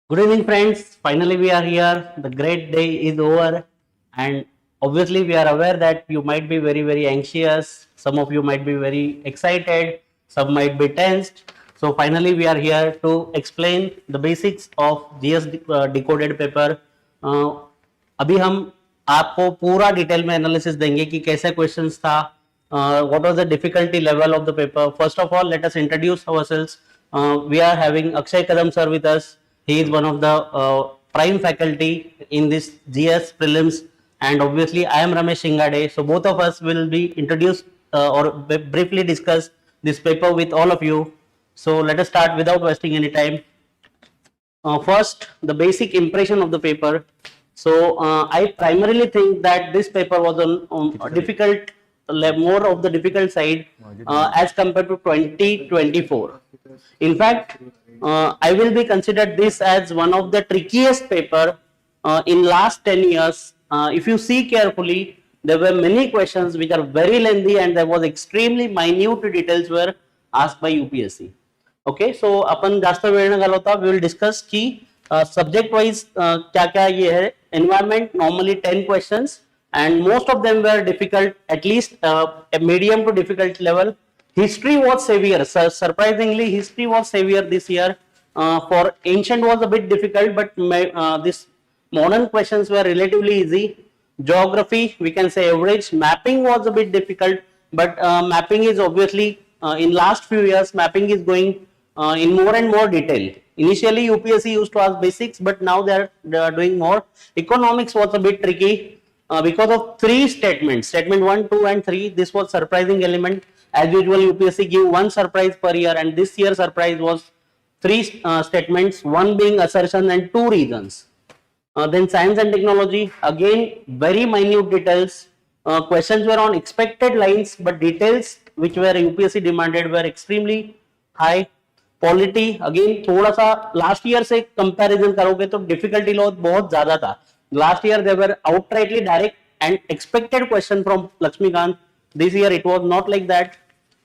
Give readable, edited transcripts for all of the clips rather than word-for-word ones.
Good evening, friends. Finally, we are here. The great day is over, and obviously, we are aware that you might be very anxious. Some of you might be very excited, some might be tensed. So, finally, we are here to explain the basics of GS decoded paper. अभी हम आपको पूरा detail में analysis देंगे कि कैसे questions था, what was the difficulty level of the paper. First of all, let us introduce ourselves. We are having Akshay Kadam sir with us. He is one of the prime faculty in this GS Prelims, and obviously I am Ramesh Shingade. So both of us will be introduced or briefly discuss this paper with all of you. So let us start without wasting any time. First, the basic impression of the paper. So I primarily think that this paper was on difficult, more of the difficult side as compared to 2024. In fact, I will be considered this as one of the trickiest paper in last 10 years. If you see carefully, there were many questions which are very lengthy and there was extremely minute details were asked by UPSC. Okay so अपन जास्त वेळ न घालवता we will discuss की subject wise क्या क्या ये है. Environment normally 10 questions and most of them were difficult, at least a medium to difficult level. History was severe, surprisingly history was severe this year. For ancient was a bit difficult, but this modern questions were relatively easy. Geography we can say average. Mapping was a bit difficult, but mapping is obviously in last few years mapping is going in more and more detail. Initially UPSC used to ask basics, but now they are doing more. Economics was a bit tricky because of three statements, statement 1, 2 and 3. This was surprising element. As usual UPSC give one surprise per year, and this year surprise was three statements, one being assertion and two reasons. Then science and technology, again very minute details. Questions were on expected lines, but details which were UPSC demanded were extremely high. Polity again थोड़ा सा last year से comparison करोगे तो difficulty level बहुत ज्यादा था. Last year they were outrightly direct and expected question from Lakshmikant. This year it was not like that.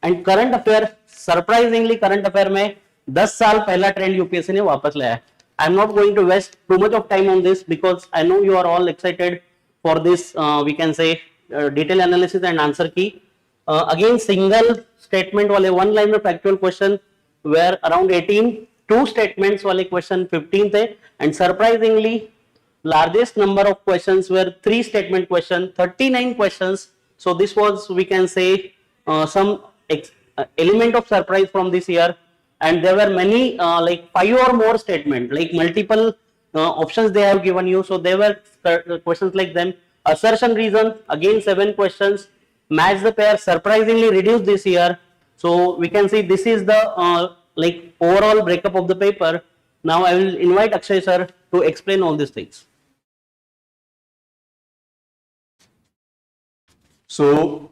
And current affair, surprisingly current affair में 10 साल पहला ट्रेंड यूपीएससी ने वापस लाया. I am not going to waste too much of time on this because I know you are all excited for this we can say detailed analysis and answer key. Again single statement वाले one line में factual question were around 18, two statements वाले question 15 थे, and surprisingly largest number of questions were three statement question, 39 questions. So this was we can say some element of surprise from this year, and there were many like 5 or more statement, like multiple options they have given you. So there were questions like them. Assertion reason again 7 questions. Match the pair surprisingly reduced this year. So we can see this is the like overall breakup of the paper. Now I will invite Akshay sir to explain all these things. So,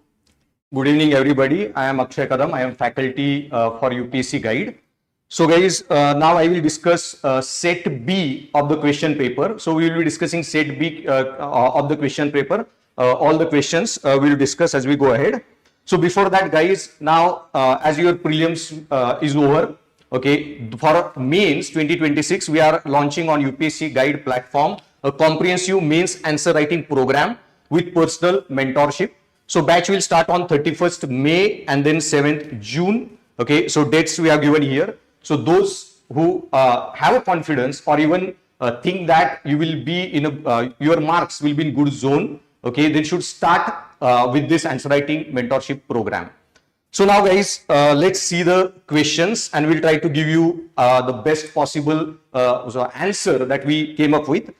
good evening everybody. I am Akshay Kadam. I am faculty for UPSC Guide. So guys, now I will discuss set B of the question paper. So we will be discussing set B of the question paper. All the questions we will discuss as we go ahead. So before that guys, now as your prelims is over, okay, for mains 2026 we are launching on UPSC Guide platform a comprehensive mains answer writing program with personal mentorship. So batch will start on 31st May and then 7th June. Okay, so dates we have given here. So those who have a confidence or even think that you will be in a your marks will be in good zone, okay, then should start with this answer writing mentorship program. So now guys, let's see the questions and we'll try to give you the best possible answer that we came up with.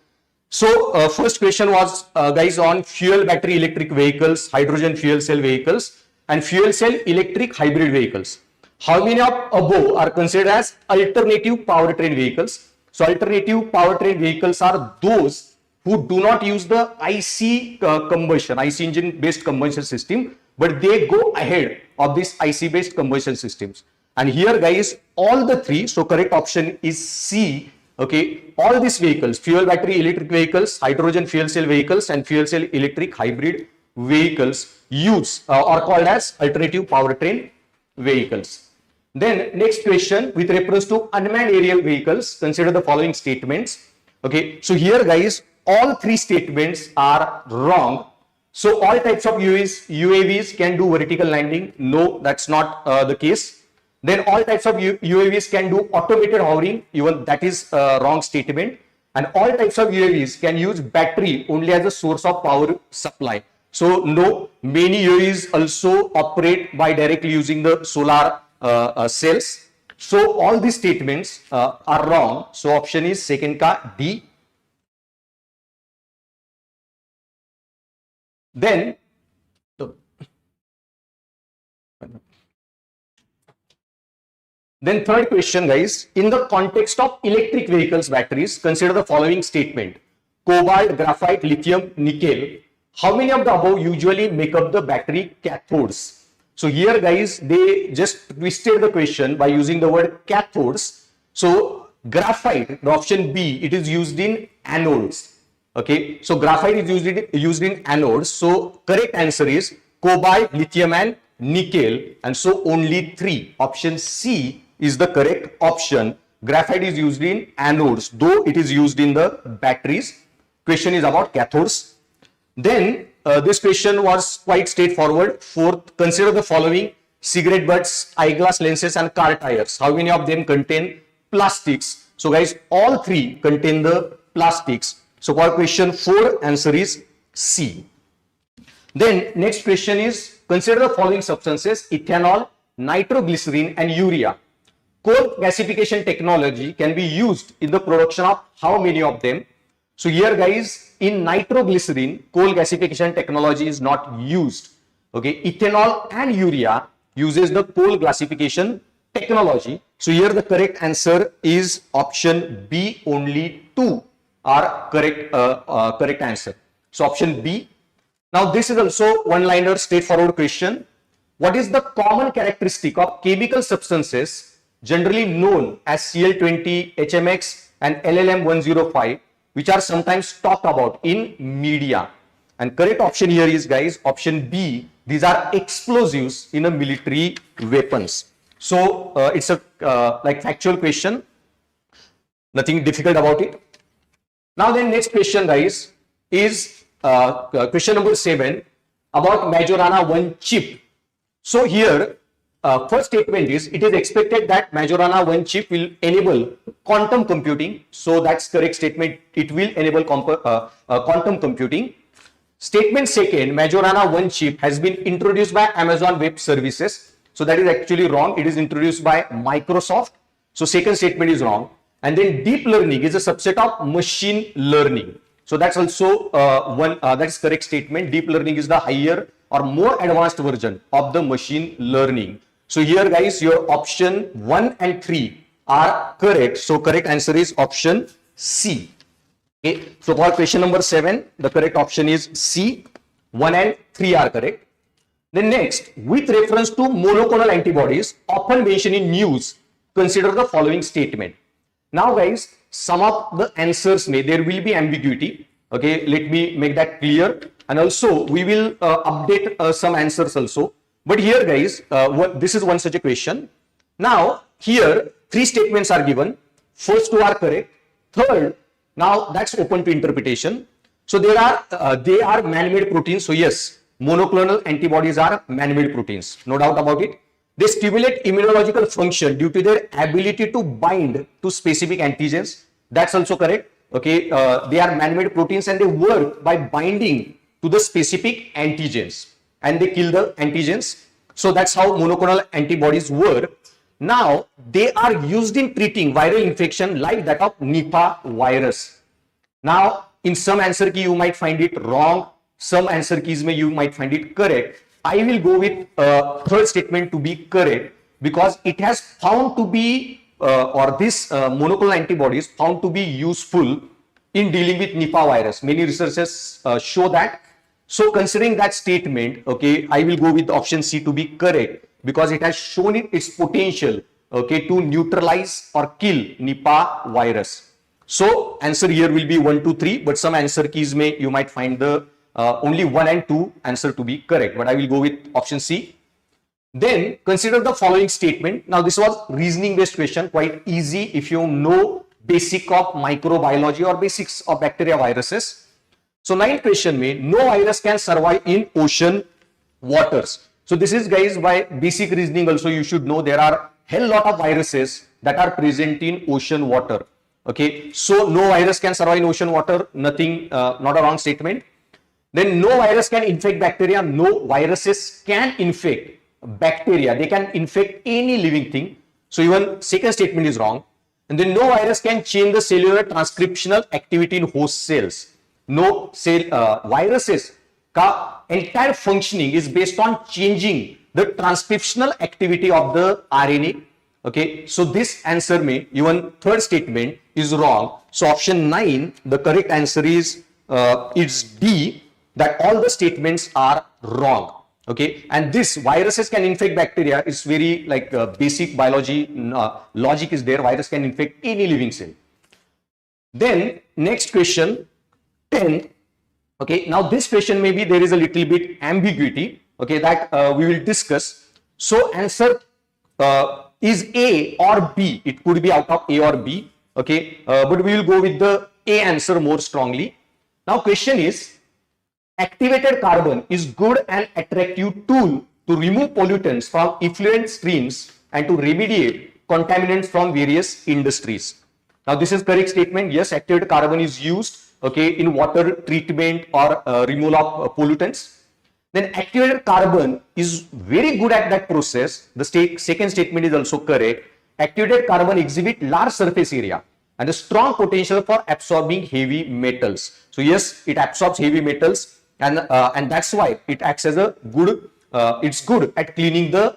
So first question was guys on fuel battery electric vehicles, hydrogen fuel cell vehicles and fuel cell electric hybrid vehicles. How many of above are considered as alternative powertrain vehicles? So alternative powertrain vehicles are those who do not use the IC combustion, IC engine based combustion system, but they go ahead of this IC based combustion systems. And here guys, all the three, so correct option is C. Okay, all these vehicles, fuel battery electric vehicles, hydrogen fuel cell vehicles and fuel cell electric hybrid vehicles use are called as alternative powertrain vehicles. Then next question with reference to unmanned aerial vehicles, consider the following statements. Okay, so here guys, all three statements are wrong. So all types of UAVs can do vertical landing. No, that's not the case. Then all types of UAVs can do automated hovering. Even that is a wrong statement. And all types of UAVs can use battery only as a source of power supply. So no, many UAVs also operate by directly using the solar cells. So all these statements are wrong. So option is second ka D. Then third question guys, in the context of electric vehicles batteries, consider the following statement. Cobalt, graphite, lithium, nickel. How many of the above usually make up the battery cathodes? So here guys, they just twisted the question by using the word cathodes. So graphite, the option B, it is used in anodes. Okay, so graphite is used in anodes. So correct answer is cobalt, lithium and nickel, and so only 3. Option C is the correct option. Graphite is used in anodes, though it is used in the batteries. Question is about cathodes. Then this question was quite straightforward. Fourth, consider the following: cigarette butts, eyeglass lenses and car tires. How many of them contain plastics? So guys, all 3 contain the plastics. So for question 4, answer is C. Then next question is, consider the following substances: ethanol, nitroglycerin and urea. Coal gasification technology can be used in the production of how many of them? So here guys, in nitroglycerin, coal gasification technology is not used. Okay, ethanol and urea uses the coal gasification technology. So here the correct answer is option B. Only 2 are correct answer. So option B. Now this is also one-liner straightforward question. What is the common characteristic of chemical substances generally known as Cl20, HMX and LLM105, which are sometimes talked about in media? And correct option here is guys option B. These are explosives in a military weapons. So it's a like factual question, nothing difficult about it. Now then next question guys is question number 7 about Majorana 1 chip. So here first statement is, it is expected that Majorana 1 chip will enable quantum computing. So that's correct statement. It will enable quantum computing. Statement second, Majorana 1 chip has been introduced by Amazon Web Services. So that is actually wrong. It is introduced by Microsoft. So second statement is wrong. And then deep learning is a subset of machine learning. So that's also that is correct statement. Deep learning is the higher or more advanced version of the machine learning. So here guys, your option 1 and 3 are correct. So correct answer is option C. Okay. So for question number 7, the correct option is C. 1 and 3 are correct. Then next, with reference to monoclonal antibodies often mentioned in news, consider the following statement. Now guys, some of the answers there will be ambiguity. Okay, let me make that clear. And also we will update some answers also. But here guys, this is one such a question. Now here 3 statements are given. First 2 are correct. Third, now that's open to interpretation. So they are man-made proteins. So yes, monoclonal antibodies are man-made proteins, no doubt about it. They stimulate immunological function due to their ability to bind to specific antigens. That's also correct. Okay, they are man-made proteins and they work by binding to the specific antigens and they kill the antigens. So that's how monoclonal antibodies work. Now they are used in treating viral infection like that of Nipah virus. Now in some answer key you might find it wrong, some answer keys you might find it correct. I will go with third statement to be correct because it has found to be this monoclonal antibodies found to be useful in dealing with Nipah virus. Many researchers show that. So considering that statement, okay, I will go with option C to be correct because it has shown its potential, okay, to neutralize or kill Nipah virus. So answer here will be 1, 2, 3, but some answer keys you might find the only 1 and 2 answer to be correct, but I will go with option C. Then consider the following statement. Now this was reasoning based question, quite easy if you know basic of microbiology or basics of bacteria viruses. So ninth question में no virus can survive in ocean waters. So this is guys by basic reasoning also you should know there are hell lot of viruses that are present in ocean water. Okay, so no virus can survive in ocean water, nothing, not a wrong statement. Then no virus can infect bacteria, no viruses can infect bacteria, they can infect any living thing. So even second statement is wrong. And then no virus can change the cellular transcriptional activity in host cells. No cell viruses का entire functioning is based on changing the transcriptional activity of the RNA. Okay, so this answer may even third statement is wrong. So option 9, the correct answer is it's D, that all the statements are wrong. Okay, and this viruses can infect bacteria is very like basic biology logic is there. Virus can infect any living cell. Then next question 10. Okay, now this question maybe there is a little bit ambiguity. Okay, that we will discuss. So answer is A or B. It could be out of A or B. Okay, but we will go with the A answer more strongly. Now question is, activated carbon is good and attractive tool to remove pollutants from effluent streams and to remediate contaminants from various industries. Now this is correct statement. Yes, activated carbon is used, okay, in water treatment or removal of pollutants. Then activated carbon is very good at that process. The second statement is also correct. Activated carbon exhibit large surface area and a strong potential for absorbing heavy metals. So yes, it absorbs heavy metals, and that's why it acts as a good. It's good at cleaning the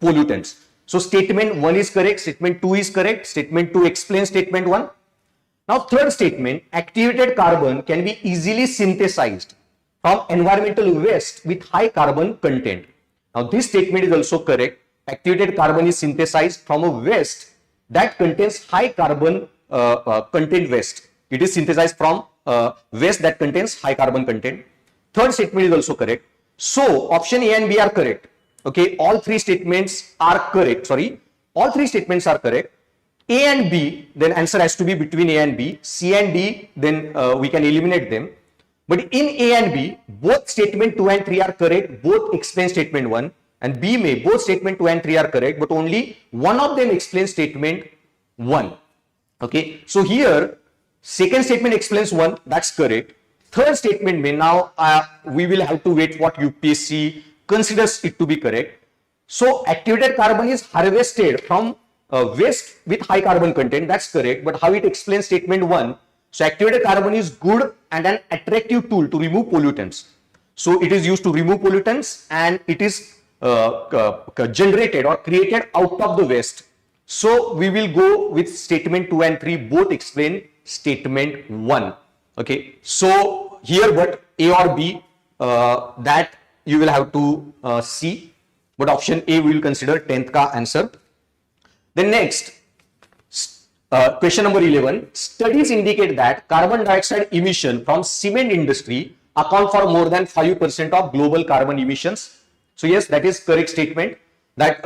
pollutants. So statement 1 is correct. Statement 2 is correct. Statement 2 explains statement 1. Now third statement, activated carbon can be easily synthesized from environmental waste with high carbon content. Now this statement is also correct. Activated carbon is synthesized from a waste that contains high carbon content waste. It is synthesized from waste that contains high carbon content. Third statement is also correct. So option A and B are correct. Okay, all three statements are correct. Sorry, all three statements are correct. A and B, then answer has to be between A and B. C and D, then we can eliminate them. But in A and B, both statement 2 and 3 are correct. Both explain statement 1. And B may, both statement 2 and 3 are correct, but only one of them explains statement 1. Okay, so here second statement explains 1, that's correct. Third statement may, now we will have to wait what UPSC considers it to be correct. So activated carbon is harvested from waste with high carbon content, that's correct. But how it explains statement 1? So activated carbon is good and an attractive tool to remove pollutants. So it is used to remove pollutants and it is generated or created out of the waste. So we will go with statement 2 and 3, both explain statement 1. Okay, so here but A or B, that you will have to see, but option A we will consider 10th ka answer. Then next, question number 11, studies indicate that carbon dioxide emission from cement industry account for more than 5% of global carbon emissions. So yes, that is correct statement, that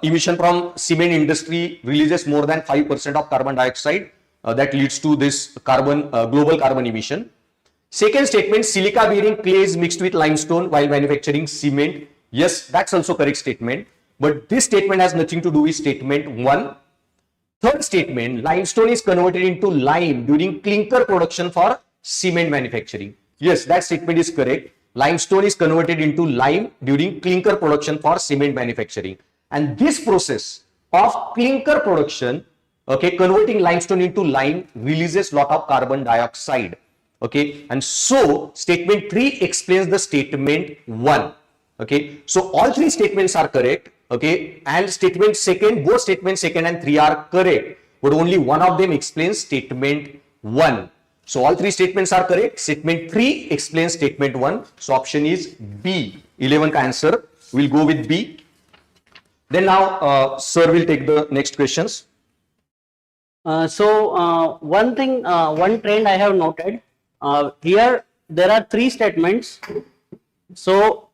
emission from cement industry releases more than 5% of carbon dioxide. That leads to this carbon global carbon emission. Second statement, silica bearing clay is mixed with limestone while manufacturing cement. Yes, that's also correct statement, but this statement has nothing to do with statement 1. Third statement, limestone is converted into lime during clinker production for cement manufacturing. Yes, that statement is correct. Limestone is converted into lime during clinker production for cement manufacturing, and this process of clinker production, okay, converting limestone into lime, releases lot of carbon dioxide. Okay, and so statement 3 explains the statement 1. Okay, so all three statements are correct. Okay, and statement second, both statements 2 and 3 are correct, but only one of them explains statement 1. So all three statements are correct. Statement 3 explains statement 1. So option is B. 11th answer. We'll go with B. Then now sir will take the next questions. One thing, one trend I have noted, here there are three statements. So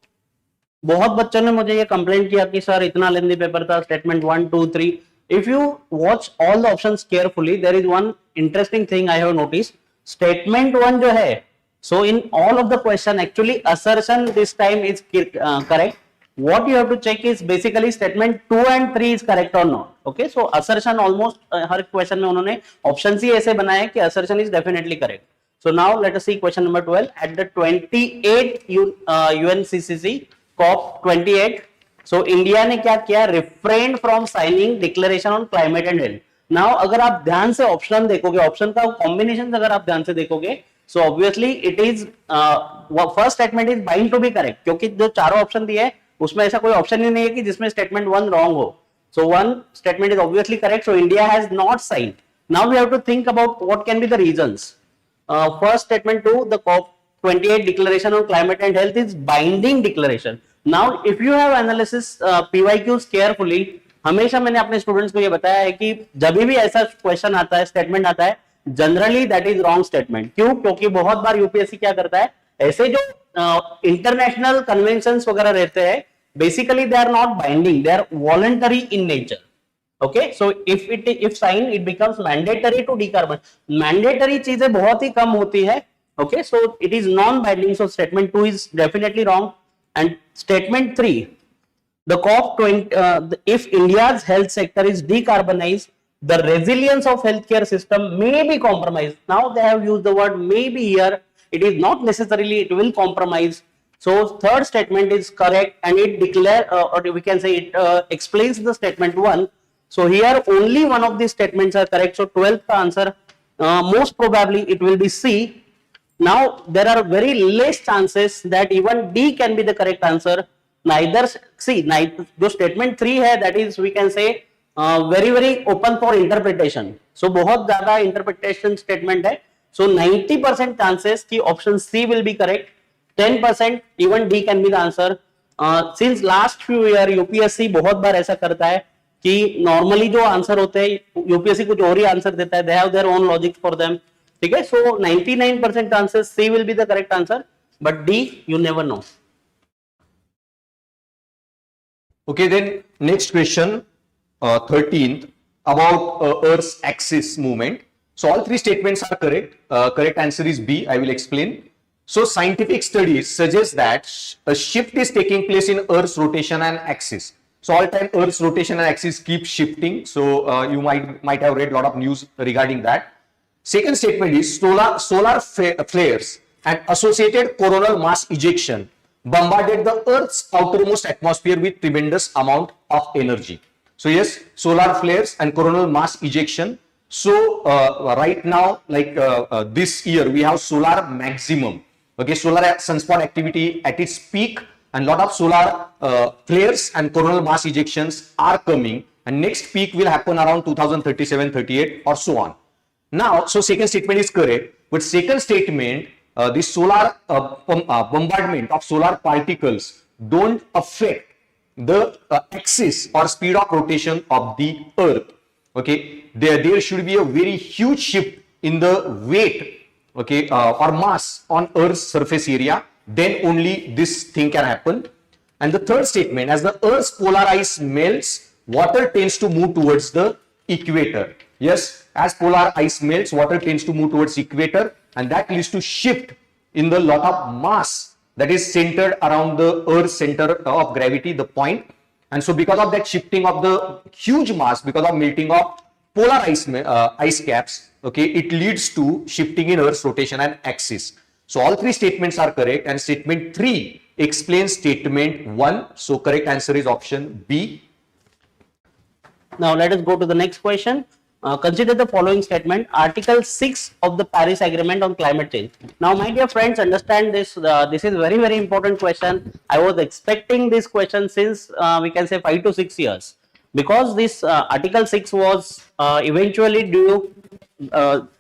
बहुत बच्चों ने मुझे ये complaint किया कि sir इतना lengthy paper था, statement 1 2 3. If you watch all the options carefully, there is one interesting thing I have noticed. Statement 1 जो है, so in all of the question actually assertion this time is correct. What you have to check is basically statement 2 and 3 is correct or not. Okay, so assertion almost her question में उन्होंने option ही ऐसे बनाए हैं कि assertion is definitely correct. So now let us see question number 12 at the 28th UNCCC COP28. So India ने क्या किया? Refrained from signing declaration on climate and health. Now अगर आप ध्यान से ऑप्शन देखोगे, ऑप्शन का कॉम्बिनेशन अगर आप ध्यान से देखोगे, so obviously it is first statement is bound to be correct, क्योंकि जो चारों ऑप्शन दिए उसमें ऐसा कोई ऑप्शन ही नहीं है कि जिसमें स्टेटमेंट 1 रॉन्ग हो. So one statement is obviously correct. So India has not signed. Now we have to think about what can be the reasons. First statement 2, the COP28 declaration on climate and health is binding declaration. Now if you have analysis PYQs carefully, हमेशा मैंने अपने students को ये बताया है कि जब भी ऐसा क्वेश्चन आता है, स्टेटमेंट आता है, generally that is wrong statement. क्यों? क्योंकि बहुत बार यूपीएससी क्या करता है, ऐसे जो इंटरनेशनल कन्वेंशंस वगैरह रहते हैं, basically they are not binding, they are voluntary in nature. Okay, so if signed, it becomes mandatory to decarbon. Mandatory चीजें बहुत ही कम होती है. Okay, so it is non-binding. So statement 2 is definitely wrong. And statement 3, the COP20, if India's health sector is decarbonized, the resilience of healthcare system may be compromised. Now they have used the word maybe here. It is not necessarily it will compromise. So third statement is correct, and it declare or we can say it explains the statement 1. So here only one of these statements are correct. So 12th answer most probably it will be C. Now there are very less chances that even D can be the correct answer. Neither C, neither जो statement 3 है, that is we can say very open for interpretation. So बहुत ज्यादा interpretation statement है. So 90% chances कि option C will be correct. 10% even D can be the answer. Since last few year UPSC बहुत बार ऐसा करता है कि नॉर्मली जो आंसर होते हैं यूपीएससी कुछ और ही आंसर देता है, they have their own logic for them. ठीक है, so 99% chances C will be the correct answer, but D you never know. Okay, then next question, 13th, about Earth's axis movement. So all three statements are correct. Correct answer is B. I will explain. So scientific studies suggest that a shift is taking place in Earth's rotation and axis. So all time Earth's rotation and axis keep shifting. So you might have read a lot of news regarding that. Second statement is solar flares and associated coronal mass ejection bombarded the Earth's outermost atmosphere with tremendous amount of energy. So yes, solar flares and coronal mass ejection. So right now, like this year, we have solar maximum. Okay, solar sunspot activity at its peak. And lot of solar flares and coronal mass ejections are coming, and next peak will happen around 2037-38 or so on. Now, so second statement is correct, but second statement, the solar bombardment of solar particles don't affect the axis or speed of rotation of the Earth. Okay, there should be a very huge shift in the weight, okay, or mass on Earth's surface area. Then only this thing can happen. And the third statement, as the Earth's polar ice melts, water tends to move towards the equator. Yes, as polar ice melts, water tends to move towards equator, and that leads to shift in the lot of mass that is centered around the Earth's center of gravity, the point. And so because of that shifting of the huge mass, because of melting of polar ice caps, okay, it leads to shifting in Earth's rotation and axis. So all three statements are correct, and statement 3 explains statement 1. So correct answer is option B. Now let us go to the next question. Consider the following statement. Article 6 of the Paris Agreement on climate change. Now my dear friends, understand this. This is very important question. I was expecting this question since we can say 5 to 6 years, because this Article 6 was eventually due.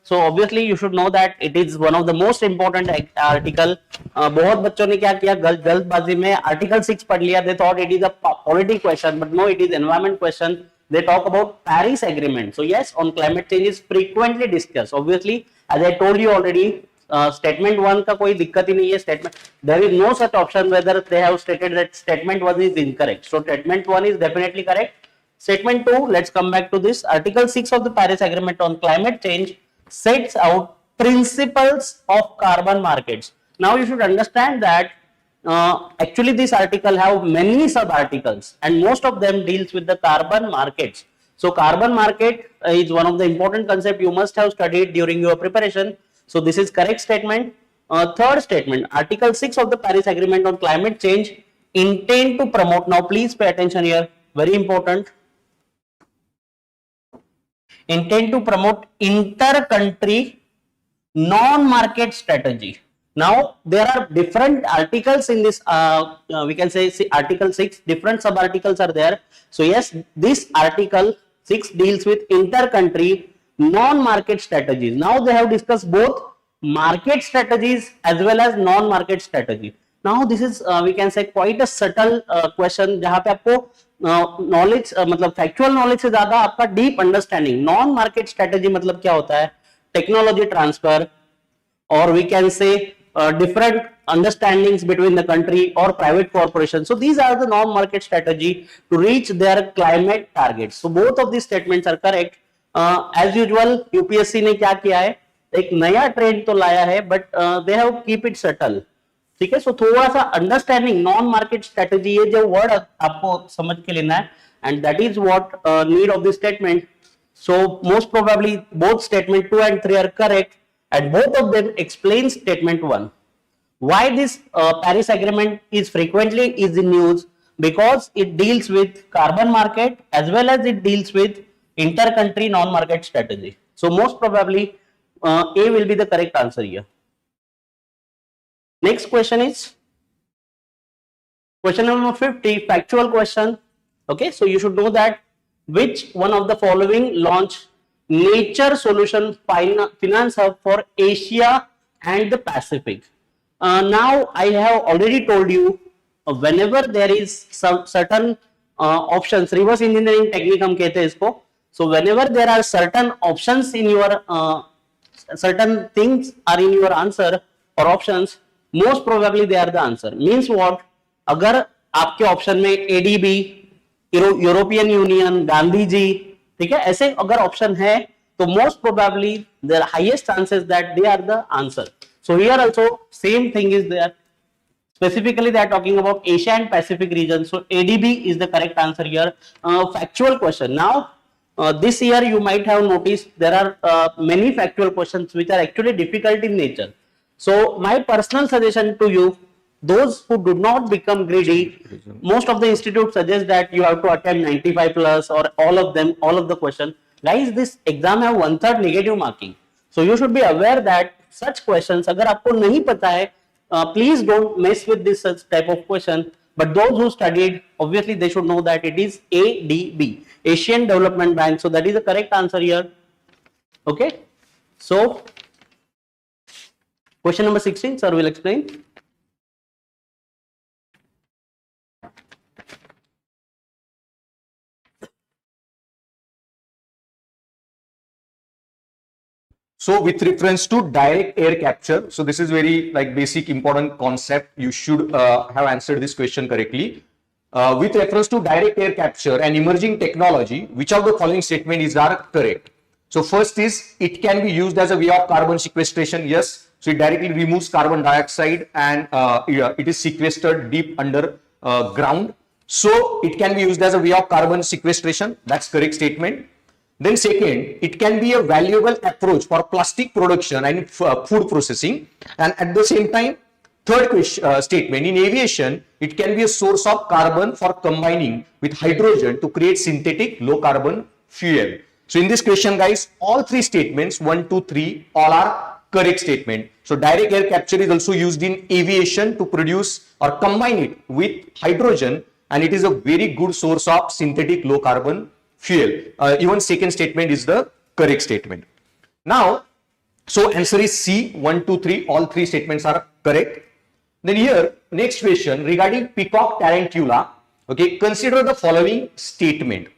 So obviously you should know that it is one of the most important article. बहुत बच्चों ने क्या किया, जल्दबाजी में Article 6 पढ़ लिया. They thought it is a polity question, but no, it is environment question. They talk about Paris Agreement. So yes, on climate change is frequently discussed. Obviously, as I told you already, statement 1 का कोई दिक्कत ही नहीं है. Statement, there is no such option whether they have stated that statement 1 is incorrect. So statement 1 is definitely correct. Statement 2, let's come back to this. Article 6 of the Paris Agreement on climate change sets out principles of carbon markets. Now you should understand that actually this article have many sub articles and most of them deals with the carbon markets. So carbon market is one of the important concept you must have studied during your preparation. So this is correct statement. Third statement, Article 6 of the Paris Agreement on climate change intend to promote. Now please pay attention here, very important. Intend to promote inter-country non-market strategy. Now there are different articles in this, we can say Article 6, different sub-articles are there. So yes, this Article 6 deals with inter-country non-market strategies. Now they have discussed both market strategies as well as non-market strategy. Now this is we can say quite a subtle question जहाँ पे आपको knowledge मतलब factual knowledge से ज़्यादा आपका deep understanding. Non-market strategy मतलब क्या होता है? Technology transfer, or we can say different understandings between the country or private corporations. So these are the non-market strategy to reach their climate targets. So both of these statements are correct. As usual, UPSC ने क्या किया है? एक नया trend तो लाया है, but they have keep it subtle. ठीक है, सो थोड़ा सा अंडरस्टैंडिंग नॉन मार्केट स्ट्रेटेजी, ये जो वर्ड आपको समझ के लेना है, and that is what need of this statement. So most probably both statement 2 and 3 are correct, and both of them explain statement 1. Why this Paris Agreement is frequently is in news? Because it deals with carbon market as well as it deals with inter-country non-market strategy. So most probably A will be the correct answer here. Next question is question number 50, factual question. Okay, so you should know that which one of the following launch nature solution finance hub for Asia and the Pacific. Now I have already told you whenever there is some certain options, reverse engineering technique हम कहते हैं इसको. So whenever there are certain options in your certain things are in your answer or options, most probably they are the answer. Means what? अगर आपके option में ADB, European Union, Gandhi ji, ठीक है, ऐसे अगर ऑप्शन है तो most probably their highest chances that they are the answer. So here also same thing is there. Specifically they are talking about Asia and Pacific region. So ADB is the correct answer here. Factual question. Now this year you might have noticed there are many factual questions which are actually difficult in nature. So my personal suggestion to you, those who do not become greedy, most of the institutes suggest that you have to attempt 95 plus or all of them, all of the question. Guys, this exam have 1/3 negative marking. So you should be aware that such questions, अगर आपको नहीं पता है, please don't mess with this such type of question. But those who studied, obviously they should know that it is ADB, Asian Development Bank. So that is the correct answer here. Okay. So question number 16, sir will explain. So with reference to direct air capture, so this is very like basic important concept. You should have answered this question correctly. With reference to direct air capture and emerging technology, which of the following statements are correct? So first is it can be used as a way of carbon sequestration. Yes, so it directly removes carbon dioxide and it is sequestered deep under ground. So it can be used as a way of carbon sequestration. That's correct statement. Then second, it can be a valuable approach for plastic production and food processing. And at the same time, third statement, in aviation, it can be a source of carbon for combining with hydrogen to create synthetic low carbon fuel. So in this question, guys, all three statements, 1, 2, 3, all are correct statement. So direct air capture is also used in aviation to produce or combine it with hydrogen, and it is a very good source of synthetic low carbon fuel. Even second statement is the correct statement. Now, so answer is C, 1, 2, 3, all three statements are correct. Then here, next question regarding peacock tarantula. Okay, consider the following statement.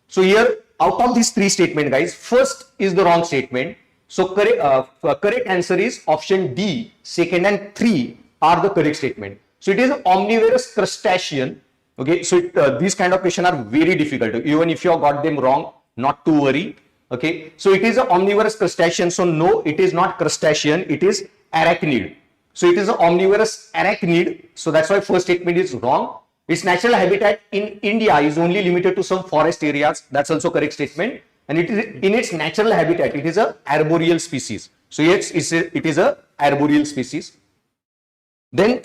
So here, out of these three statements, guys, first is the wrong statement. So correct answer is option D, second and 3 are the correct statement. So it is an omnivorous crustacean. Okay, so these kind of questions are very difficult. Even if you have got them wrong, not to worry. Okay, so it is an omnivorous crustacean. So no, it is not crustacean. It is arachnid. So it is an omnivorous arachnid. So that's why first statement is wrong. Its natural habitat in India is only limited to some forest areas. That's also correct statement. And it is in its natural habitat. It is a arboreal species. So yes, it is a arboreal species. Then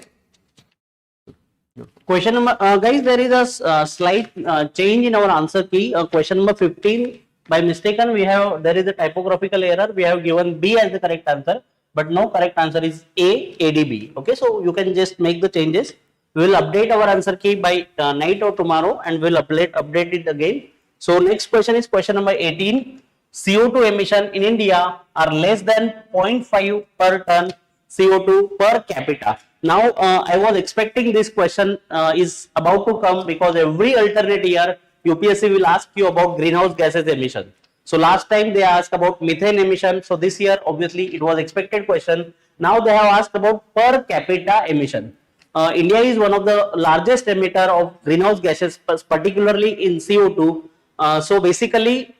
question number, guys, there is a slight change in our answer key. Question number 15, by mistaken, there is a typographical error. We have given B as the correct answer, but no, correct answer is A, ADB. Okay, so you can just make the changes. We will update our answer key by night or tomorrow, and we'll update it again. So next question is question number 18. CO2 emission in India are less than 0.5 per ton CO2 per capita. Now, I was expecting this question is about to come, because every alternate year UPSC will ask you about greenhouse gases emission. So last time they asked about methane emission. So this year, obviously, it was expected question. Now they have asked about per capita emission. India is one of the largest emitter of greenhouse gases, particularly in CO2. So basically,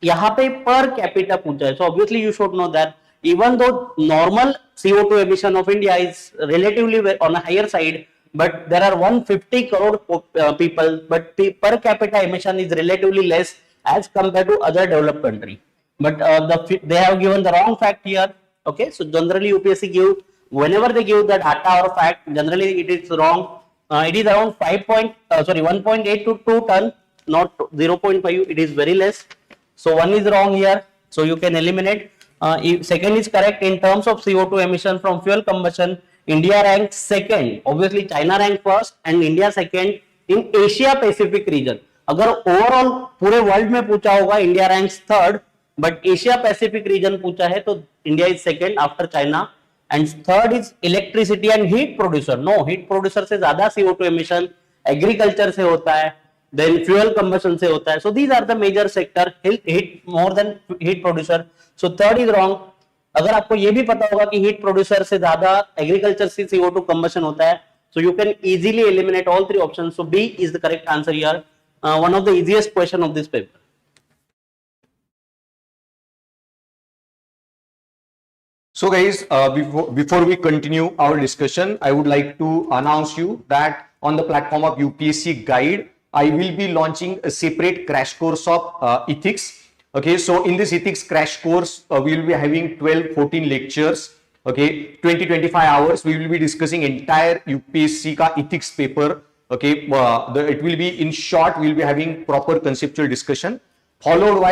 यहाँ पे per capita पूछा है. So obviously you should know that even though normal CO2 emission of India is relatively on a higher side, but there are 150 crore people, but the per capita emission is relatively less as compared to other developed country. But they have given the wrong fact here. Okay, so generally UPSC give, whenever they give the data or fact, generally it is wrong. It is around 1.8 to 2 ton, not 0.5. It is very less. So one is wrong here. So you can eliminate. Second is correct. In terms of CO2 emission from fuel combustion, India ranks second. Obviously China ranked first and India second in Asia Pacific region. अगर overall पूरे world में पूछा होगा, India ranks third, but Asia Pacific region पूछा है तो India is second after China. And third is electricity and heat producer. No, heat producer से ज्यादा CO2 एमिशन एग्रीकल्चर से होता है, देन फ्यूल कंबशन से होता है. So these are the major sector, heat more than heat producer. So third is wrong. अगर आपको ये भी पता होगा कि हीट प्रोड्यूसर से ज्यादा एग्रीकल्चर से CO2 कंबशन होता है, so you can easily eliminate all three options. So B is the correct answer here. One of the easiest question of this paper. So guys, before we continue our discussion, I would like to announce you that on the platform of UPSC Guide, I will be launching a separate crash course of ethics. Okay, so in this ethics crash course, we will be having 12-14 lectures. Okay, 20-25 hours. We will be discussing entire UPSC ka ethics paper. Okay, it will be in short. We will be having proper conceptual discussion. Followed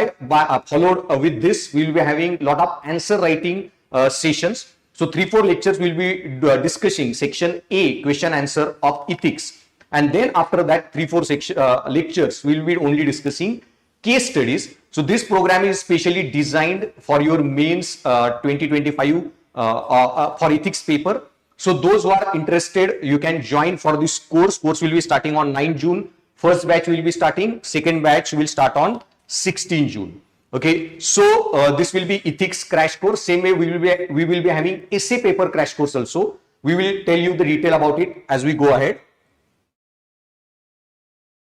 with this, we will be having lot of answer writing sessions. So 3-4 lectures we will be discussing section A, question answer of ethics, and then after that 3-4 lectures we will be only discussing case studies. So this program is specially designed for your mains 2025 for ethics paper. So those who are interested, you can join for this course. Course will be starting on 9 June. First batch will be starting. Second batch will start on 16 June. Okay, so this will be ethics crash course. Same way we will be having essay paper crash course also. We will tell you the detail about it as we go ahead.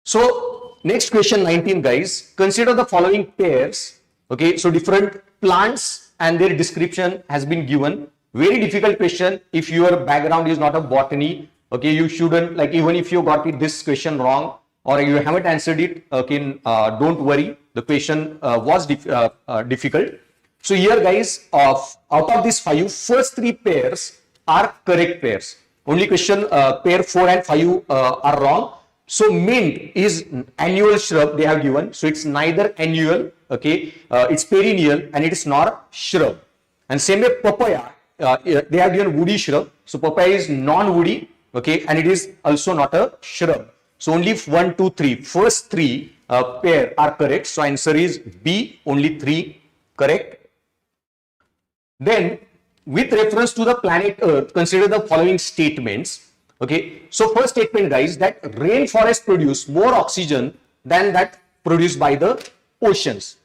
So next question 19, guys. Consider the following pairs. Okay, so different plants and their description has been given. Very difficult question. If your background is not a botany, okay, you shouldn't, like, even if you got this question wrong or you haven't answered it, okay, don't worry. The question was difficult. So here, guys, out of these 5, first 3 pairs are correct pairs. Only question pair 4 and 5 are wrong. So mint is annual shrub they have given. So it's neither annual, okay, it's perennial, and it is not shrub. And same way papaya, they have given woody shrub. So papaya is non-woody, okay, and it is also not a shrub. So only 1, 2, 3, first 3 pair are correct. So answer is B, only 3 correct. Then with reference to the planet Earth, consider the following statements. Okay, so first statement, guys, that rainforest produce more oxygen than that produced by the oceans.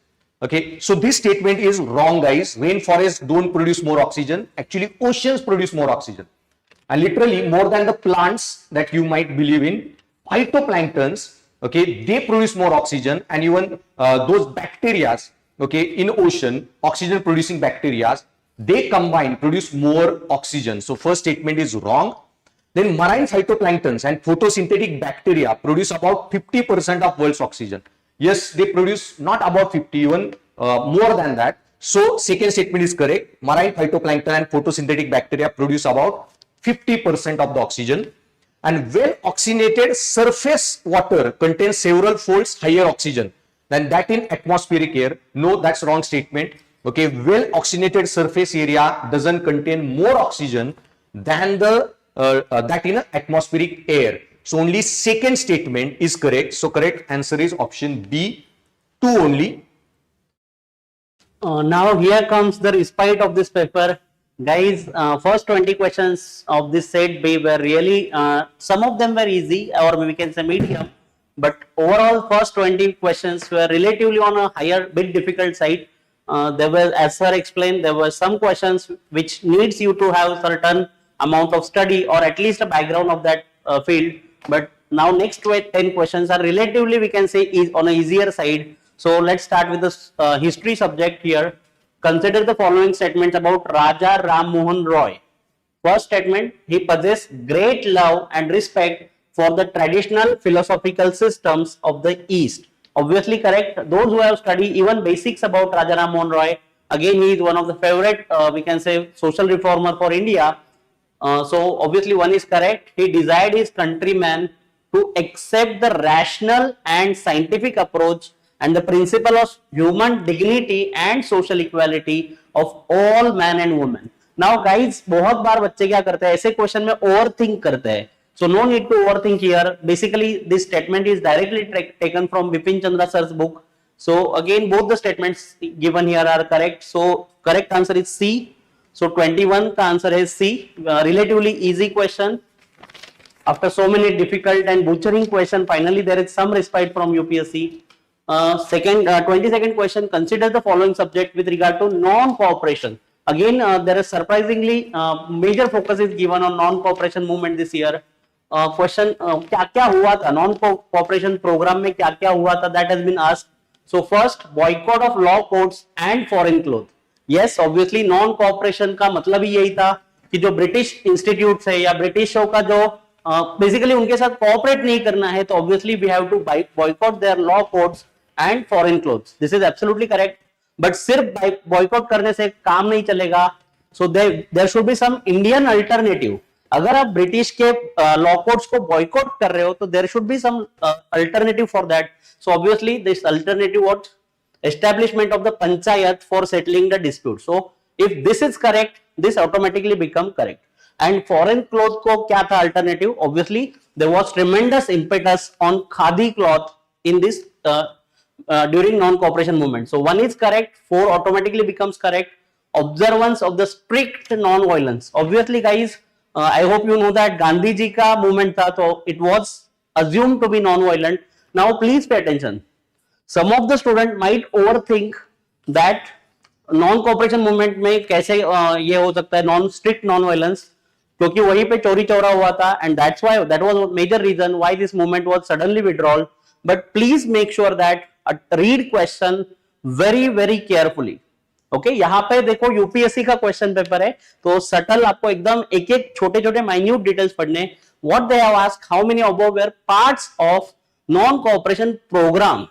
Okay, so this statement is wrong, guys. Rainforests don't produce more oxygen. Actually, oceans produce more oxygen. And literally, more than the plants that you might believe in, phytoplanktons, okay, they produce more oxygen, and even those bacteria, okay, in ocean, oxygen producing bacteria, they combine, produce more oxygen. So first statement is wrong. Then marine phytoplanktons and photosynthetic bacteria produce about 50% of world's oxygen. Yes, they produce not about 50, even more than that. So second statement is correct. Marine phytoplankton and photosynthetic bacteria produce about 50% of the oxygen. And well oxygenated surface water contains several folds higher oxygen than that in atmospheric air. No, that's wrong statement. Okay, well oxygenated surface area doesn't contain more oxygen than the that in atmospheric air. So only second statement is correct. So correct answer is option B, 2 only. Now here comes the respite of this paper. Guys, first 20 questions of this set B were really, some of them were easy, or we can say medium, but overall first 20 questions were relatively on a higher, bit difficult side. There were, as sir explained, there were some questions which needs you to have certain amount of study or at least a background of that field. But now next 10 questions are relatively, we can say, is on a easier side. So let's start with the history subject here. Consider the following statements about Raja Ram Mohan Roy. First statement, he possessed great love and respect for the traditional philosophical systems of the East. Obviously correct. Those who have studied even basics about Raja Ram Mohan Roy, again he is one of the favorite, we can say, social reformer for India. So obviously one is correct. He desired his countrymen to accept the rational and scientific approach and the principle of human dignity and social equality of all men and women. Now guys, बहुत बार बच्चे क्या करते हैं, ऐसे question में overthink करते हैं. So no need to overthink here. Basically this statement is directly taken from Bipin Chandra sir's book. So again both the statements given here are correct. So correct answer is C. So 21 का answer is C. Relatively easy question. After so many difficult and butchering question, finally there is some respite from UPSC. 22nd question, consider the following subject with regard to non-cooperation. Again, there is surprisingly major focus is given on non-cooperation movement this year. Question, क्या-क्या हुआ था non-cooperation program में, क्या-क्या हुआ था, that has been asked. So first, boycott of law courts and foreign clothes. Yes, obviously non-cooperation का मतलब ही यही था कि जो ब्रिटिश इंस्टीट्यूट्स है या ब्रिटिशों का जो बेसिकली उनके साथ कोऑपरेट नहीं करना है, तो obviously we have to boycott their law codes and foreign clothes. This is absolutely correct. But सिर्फ बॉयकॉट करने से काम नहीं चलेगा. So there should be some Indian alternative. अगर आप ब्रिटिश के लॉ कोड्स को बॉयकॉट कर रहे हो तो there should be some alternative for that. So obviously this alternative what, establishment of the panchayat for settling the dispute. So if this is correct, this automatically become correct. And foreign cloth ko kya tha alternative? Obviously there was tremendous impetus on khadi cloth in this during non-cooperation movement. So one is correct, 4 automatically becomes correct. Observance of the strict non-violence. Obviously guys, I hope you know that Gandhi ji ka movement tha, so it was assumed to be non-violent. Now please pay attention. Some of the student might overthink that non-cooperation movement में कैसे ये हो सकता है non strict non-violence, क्योंकि वहीं पे चोरी चौरा हुआ था, and that's why that was a major reason why this movement was suddenly withdrawal. But please make sure that read question very very carefully. Okay यहाँ पे देखो यूपीएससी का क्वेश्चन पेपर है, तो सटल आपको एकदम एक एक छोटे छोटे माइन्यूट डिटेल्स पढ़ने. What they have asked, how many above were parts of non cooperation programme.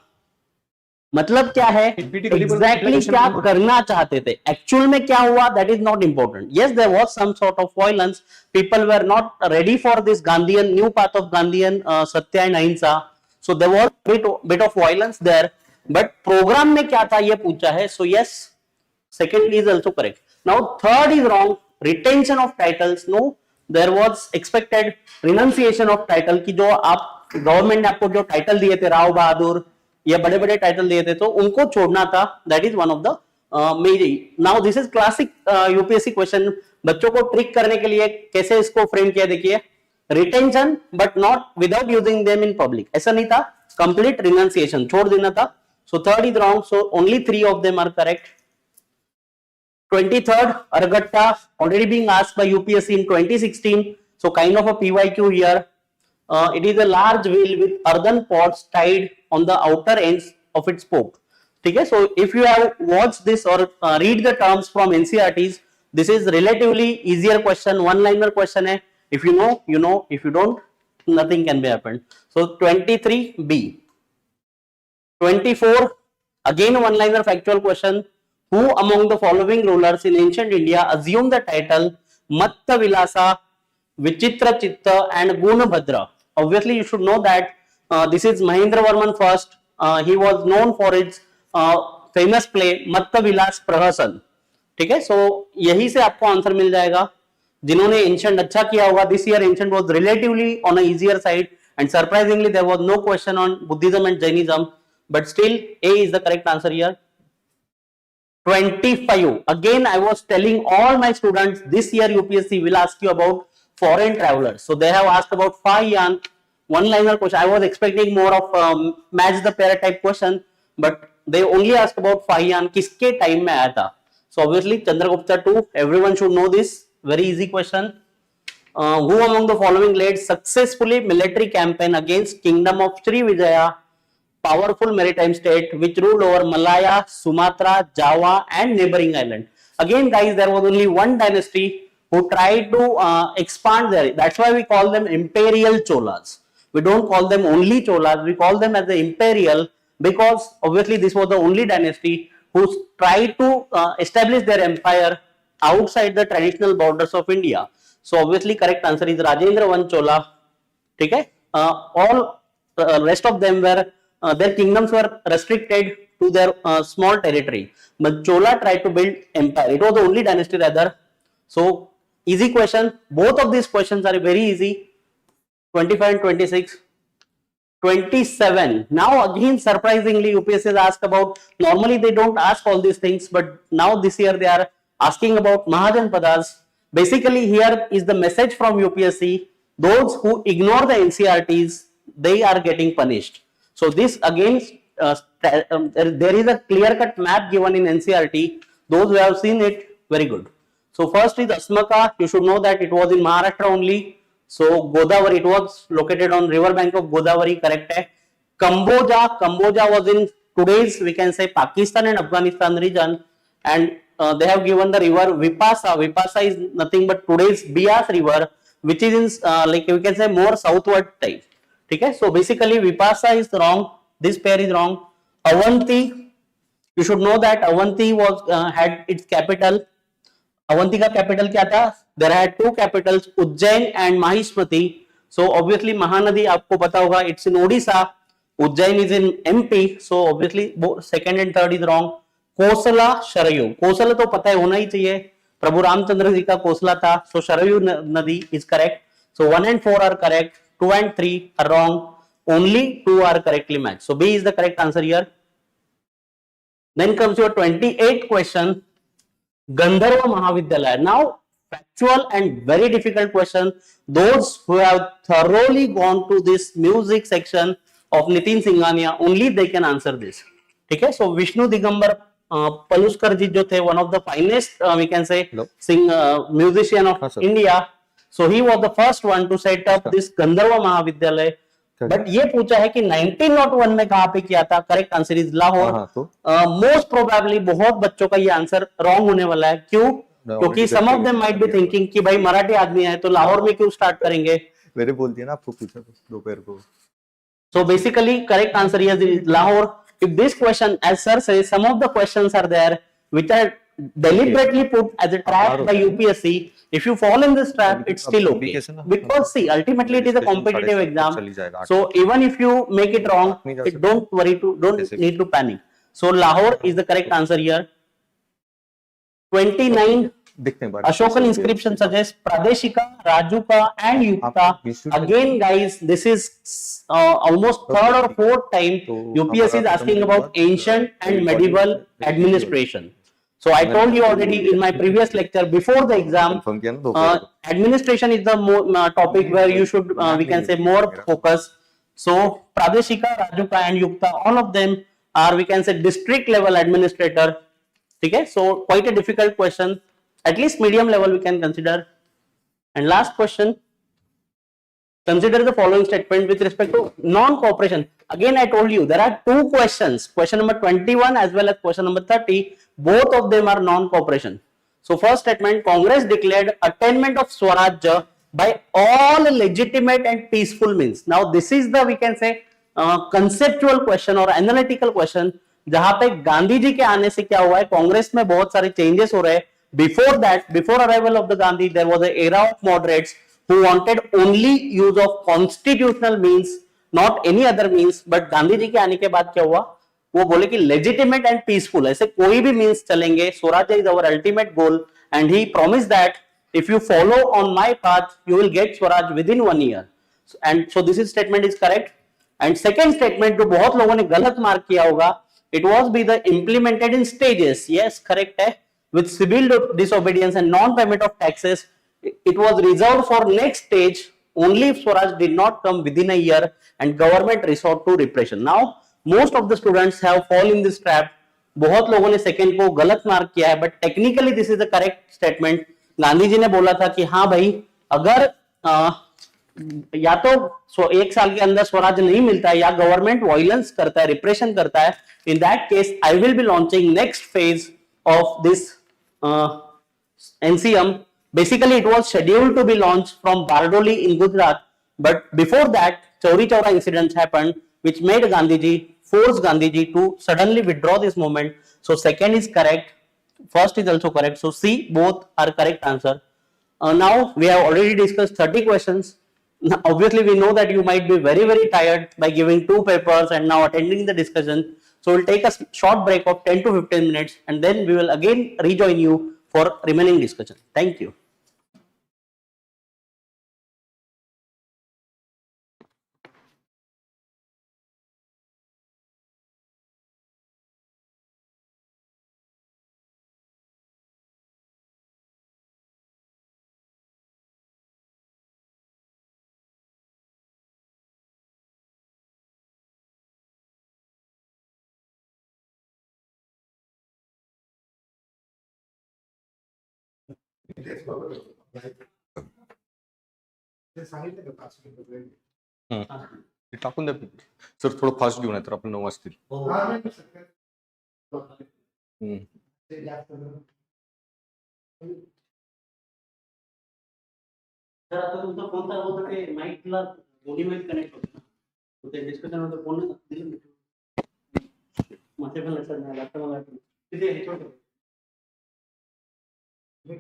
मतलब क्या है, एग्जैक्टली क्या करना चाहते थे, एक्चुअल में क्या हुआ, that is not important. Yes there was some sort of violence, people were not ready for this Gandhian new path of Gandhian satya and ahimsa. So there was bit of violence there, but programme में क्या था ये पूछा है. So yes, second is also correct. Now third is wrong, retention of titles. No, there was expected renunciation of title की जो आप government ने आपको जो टाइटल दिए थे, राव बहादुर, ये बड़े बड़े टाइटल दिए थे, तो उनको छोड़ना था. That is one of the major. Now this is classic UPSC question. बच्चों को ट्रिक करने के लिए कैसे इसको फ्रेम किया, देखिए, retention but not without using them in public. ऐसा नहीं था, कंप्लीट रिनंसिएशन छोड़ देना था. So third is wrong. So only 3 of them are correct. 23rd, Argatta, already being asked by UPSC in 2016. So kind of a PYQ here. It is a large wheel with earthen pots tied on the outer ends of its spoke. Okay, so if you have watched this or read the terms from NCRTs, this is relatively easier question, one-liner question hai. If you know, you know. If you don't, nothing can be happened. So 23B. 24, again one-liner factual question. Who among the following rulers in ancient India assumed the title Matta Vilasa, Vichitra Chitta and Gunabhadra? Obviously, you should know that this is Mahendra Varman first. He was known for his famous play Matta Vilas Prahasan. ठीक है, सो यही से आपको answer मिल जाएगा. जिन्होंने ancient अच्छा किया होगा, this year ancient was relatively on a easier side and surprisingly there was no question on Buddhism and Jainism, but still A is the correct answer here. 25. Again, I was telling all my students this year UPSC will ask you about foreign travelers. So they have asked about Fayan, one-liner question. I was expecting more of match the pair type question, but they only asked about Fayan. किसके time में आया था? So obviously Chandragupta too. Everyone should know this. Very easy question. Who among the following led successfully military campaign against Kingdom of Sri Vijaya, powerful maritime state which ruled over Malaya, Sumatra, Java and neighboring island? Again guys, there was only one dynasty who tried to expand there. That's why we call them imperial Cholas. We don't call them only Cholas, we call them as the imperial, because obviously this was the only dynasty who tried to establish their empire outside the traditional borders of India. So obviously correct answer is Rajendra I Chola. ठीक है, all rest of them were their kingdoms were restricted to their small territory, but Chola tried to build empire. It was the only dynasty rather. So easy question. Both of these questions are very easy. 25 and 26. 27. Now again surprisingly UPSC has asked about, normally they don't ask all these things, but now this year they are asking about Mahajanpadas. Basically here is the message from UPSC. Those who ignore the NCRTs, they are getting punished. So this again, there is a clear-cut map given in NCRT. Those who have seen it, very good. So first is Asmaka. You should know that it was in Maharashtra only. So Godavari, it was located on river bank of Godavari, correct hai. Cambodia was in today's, we can say, Pakistan and Afghanistan region, and they have given the river Vipasa. Vipasa is nothing but today's Bias river, which is in like we can say more southward type. Okay, so basically Vipasa is wrong, this pair is wrong. Avanti, you should know that Avanti was had its capital. Avanti का capital क्या था? There had two capitals, Ujjain and Mahismati. So obviously Mahanadi आपको पता होगा, it's in Odisha. Ujjain is in MP. So obviously second and third is wrong. कोसला शरयू, कोसला तो पता है, होना ही चाहिए, प्रभु रामचंद्र जी का कोसला था. So शरयू नदी is correct. So 1 and 4 are correct, 2 and 3 are wrong, only 2 are correctly matched. So B is the correct answer here. Then comes your 28th question, Gandharva Mahavidyalaya. Now factual and very difficult question. Those who have thoroughly gone to this music section of Nitin Singhania, only they can answer this. ठीक है, so Vishnu Digambar Paluskar ji जो थे, one of the finest we can say musician of India. So he was the first one to set up this Gandharva Mahavidyalaya. But ये पूछा है कि 1901 में कहां पे किया था? Correct answer is Lahore. Most probably बहुत बच्चों का ये आंसर रॉन्ग होने वाला है. क्यों? क्योंकि some of them might be thinking कि भाई मराठी आदमी है तो लाहौर में क्यों स्टार्ट करेंगे. मैंने बोल दिया ना आपको, पूछा दोपहर को. So basically correct answer is Lahore. If this question, as sir says, some of the questions are there which are deliberately put as a trap by UPSC. If you fall in this trap, it's still okay. Because see, ultimately it is a competitive exam. So even if you make it wrong, don't worry, don't need to panic. So Lahore is the correct answer here. 29. Ashokan inscription suggests Pradeshika, Rajuka and Yukta. Again guys, this is almost third or fourth time UPSC is asking about ancient and medieval administration. So I told you already in my previous lecture before the exam, administration is the topic where you should, we can say, more focus. So Pradeshika, Rajuka and Yukta, all of them or we can say district level administrator. Okay, so quite a difficult question, at least medium level we can consider. And last question, consider the following statement with respect to non-cooperation. Again, I told you there are two questions, question number 21 as well as question number 30. Both of them are non-cooperation. So first statement, Congress declared attainment of Swaraj by all legitimate and peaceful means. Now this is the, we can say, conceptual question or analytical question, जहां पे गांधी जी के आने से क्या हुआ है, कांग्रेस में बहुत सारे चेंजेस हो रहे हैं. Before that, before arrival of the Gandhi, there was an era of moderates who wanted only use of constitutional means, not any other means. But Gandhi ji के आने के बाद क्या हुआ, वो बोले कि legitimate and peaceful, ऐसे कोई भी means चलेंगे. Swaraj is our ultimate goal, and he promised that if you follow on my path, you will get Swaraj within 1 year. And so this is statement is correct. And second statement जो बहुत लोगों ने गलत mark किया होगा, it was be the implemented in stages. Yes, correct है. With civil disobedience and non-payment of taxes, it was reserved for next stage only if Swaraj did not come within a year and government resort to repression. Now, most of the students have fallen in this trap. बहुत लोगों ने second को गलत mark किया है, but technically this is the correct statement. Gandhi ji ने बोला था कि हाँ भाई, अगर या तो 1 साल के अंदर स्वराज नहीं मिलता है या गवर्नमेंट वायलेंस करता है, रिप्रेशन करता है, in that case I will be launching next phase of this NCM. Basically, it was scheduled to be launched from Bardoli in Gujarat, but before that, Chauri Chaura incidents happened, which made Gandhiji, forced Gandhiji to suddenly withdraw this movement. So, second is correct, first is also correct. So, C, both are correct answer. Now, we have already discussed 30 questions. Now, obviously, we know that you might be very, very tired by giving 2 papers and now attending the discussion. So we'll take a short break of 10 to 15 minutes and then we will again rejoin you for remaining discussion. Thank you. ते टाकून द्या sir, थोडं fast घेऊन आहे तर आपण 9 वाजतील. Sir आता तुमचा फोन चालू होता ते माईकला दोन्ही माईक कनेक्ट होतं ना, तर ते डिस्कशन होतं फोन दिलं माझे पण लक्षात नाही आलं. आता मला किती हे छोटं तुम्ही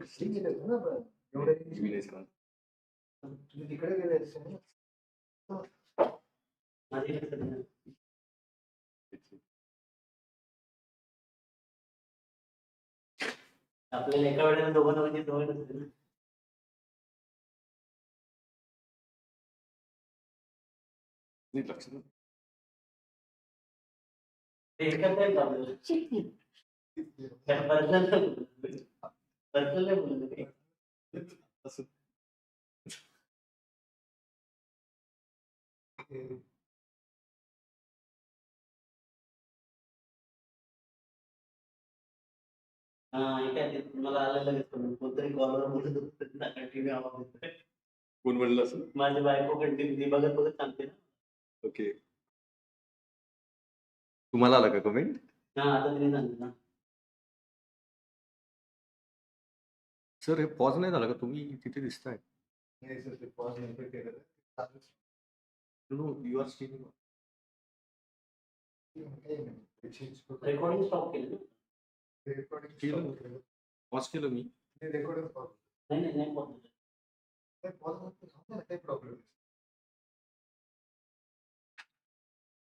तिकडे गेले माझे लक्षात नाही. आपल्याला एका वेळेला दोघांना म्हणजे सवय नसते ना. ते एकच नाही आपल्याला पर्सनल बोलतो ते. मला आलं लगेच कोणतरी कॉलवर बोलत होतं कंटिन्यू आवाज येतोय. कोण म्हणलं असं? माझी बायको कंटिन्यू बघत बघत सांगते ना. ओके, तुम्हाला आला का कमेंट? हा, आता तिने सांगितलं. सर हे पॉज नाही झाला का? तुम्ही तिथे दिसताय. नाही सर, ते पॉज नंतर केलं. No, you are speaking. Recording stop केलं. रेकॉर्डिंग केलं, पॉज केलं मी. Recording pause. नाही नाही नाही पॉज. पॉज नंतर काही प्रॉब्लेम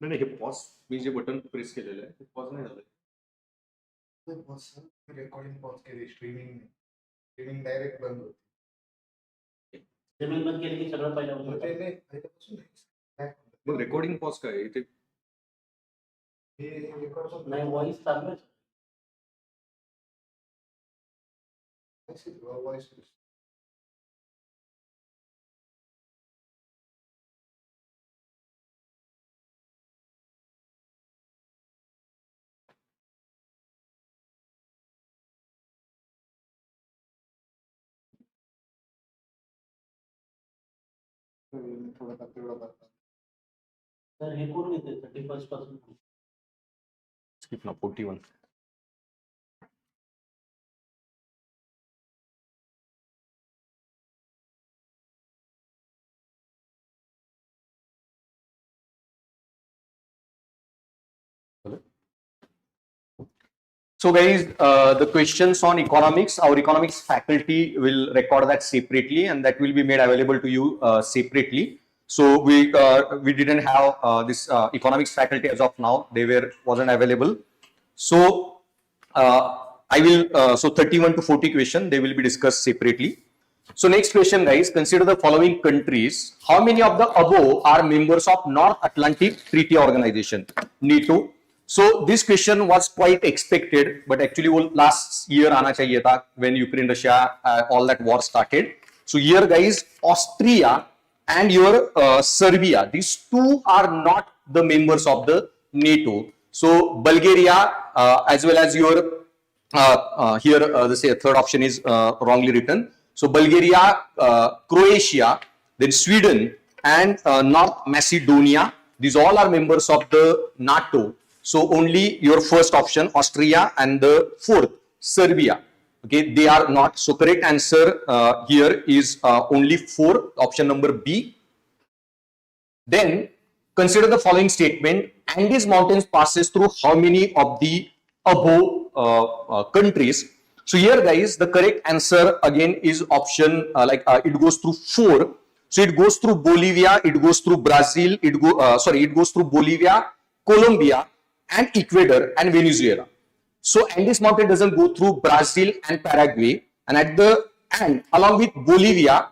नाही हे पॉज, मी जे बटन प्रेस केलेलं आहे ते पॉज नाही झालं. रेकॉर्डिंग पॉज केली, स्ट्रीमिंग डायरेक्ट बंद होती. स्ट्रीमिंग बंद केली की सगळं पहिलं होतं. ते नाही पहिल्यापासून नाही. मग रेकॉर्डिंग पॉज काय इथे? हे रेकॉर्ड नाही, व्हॉइस चालू आहे. व्हॉइस थोडं तेवढं तर हे करून येते 31 पासून. Skip now, 41. So guys, the questions on economics, our economics faculty will record that separately and that will be made available to you separately. So we didn't have this economics faculty as of now, wasn't available. So I will, so 31 to 40 question, they will be discussed separately. So next question guys, consider the following countries. How many of the above are members of North Atlantic Treaty Organization, NATO? So this question was quite expected, but actually last year आना चाहिए था when Ukraine, Russia, all that war started. So here guys, Austria and your Serbia, these two are not the members of the NATO. So Bulgaria as well as your here the third option is wrongly written. So Bulgaria, Croatia, then Sweden and North Macedonia, these all are members of the NATO. So only your first option, Austria, and the fourth, Serbia. Okay, they are not. So correct answer here is only 4, option number B. Then consider the following statement. Andes Mountains passes through how many of the above countries? So here guys, the correct answer again is option it goes through 4. So it goes through Bolivia, it goes through Brazil, it goes through Bolivia, Colombia, and Ecuador and Venezuela. So Andes Mountain doesn't go through Brazil and Paraguay, and at the end, along with Bolivia,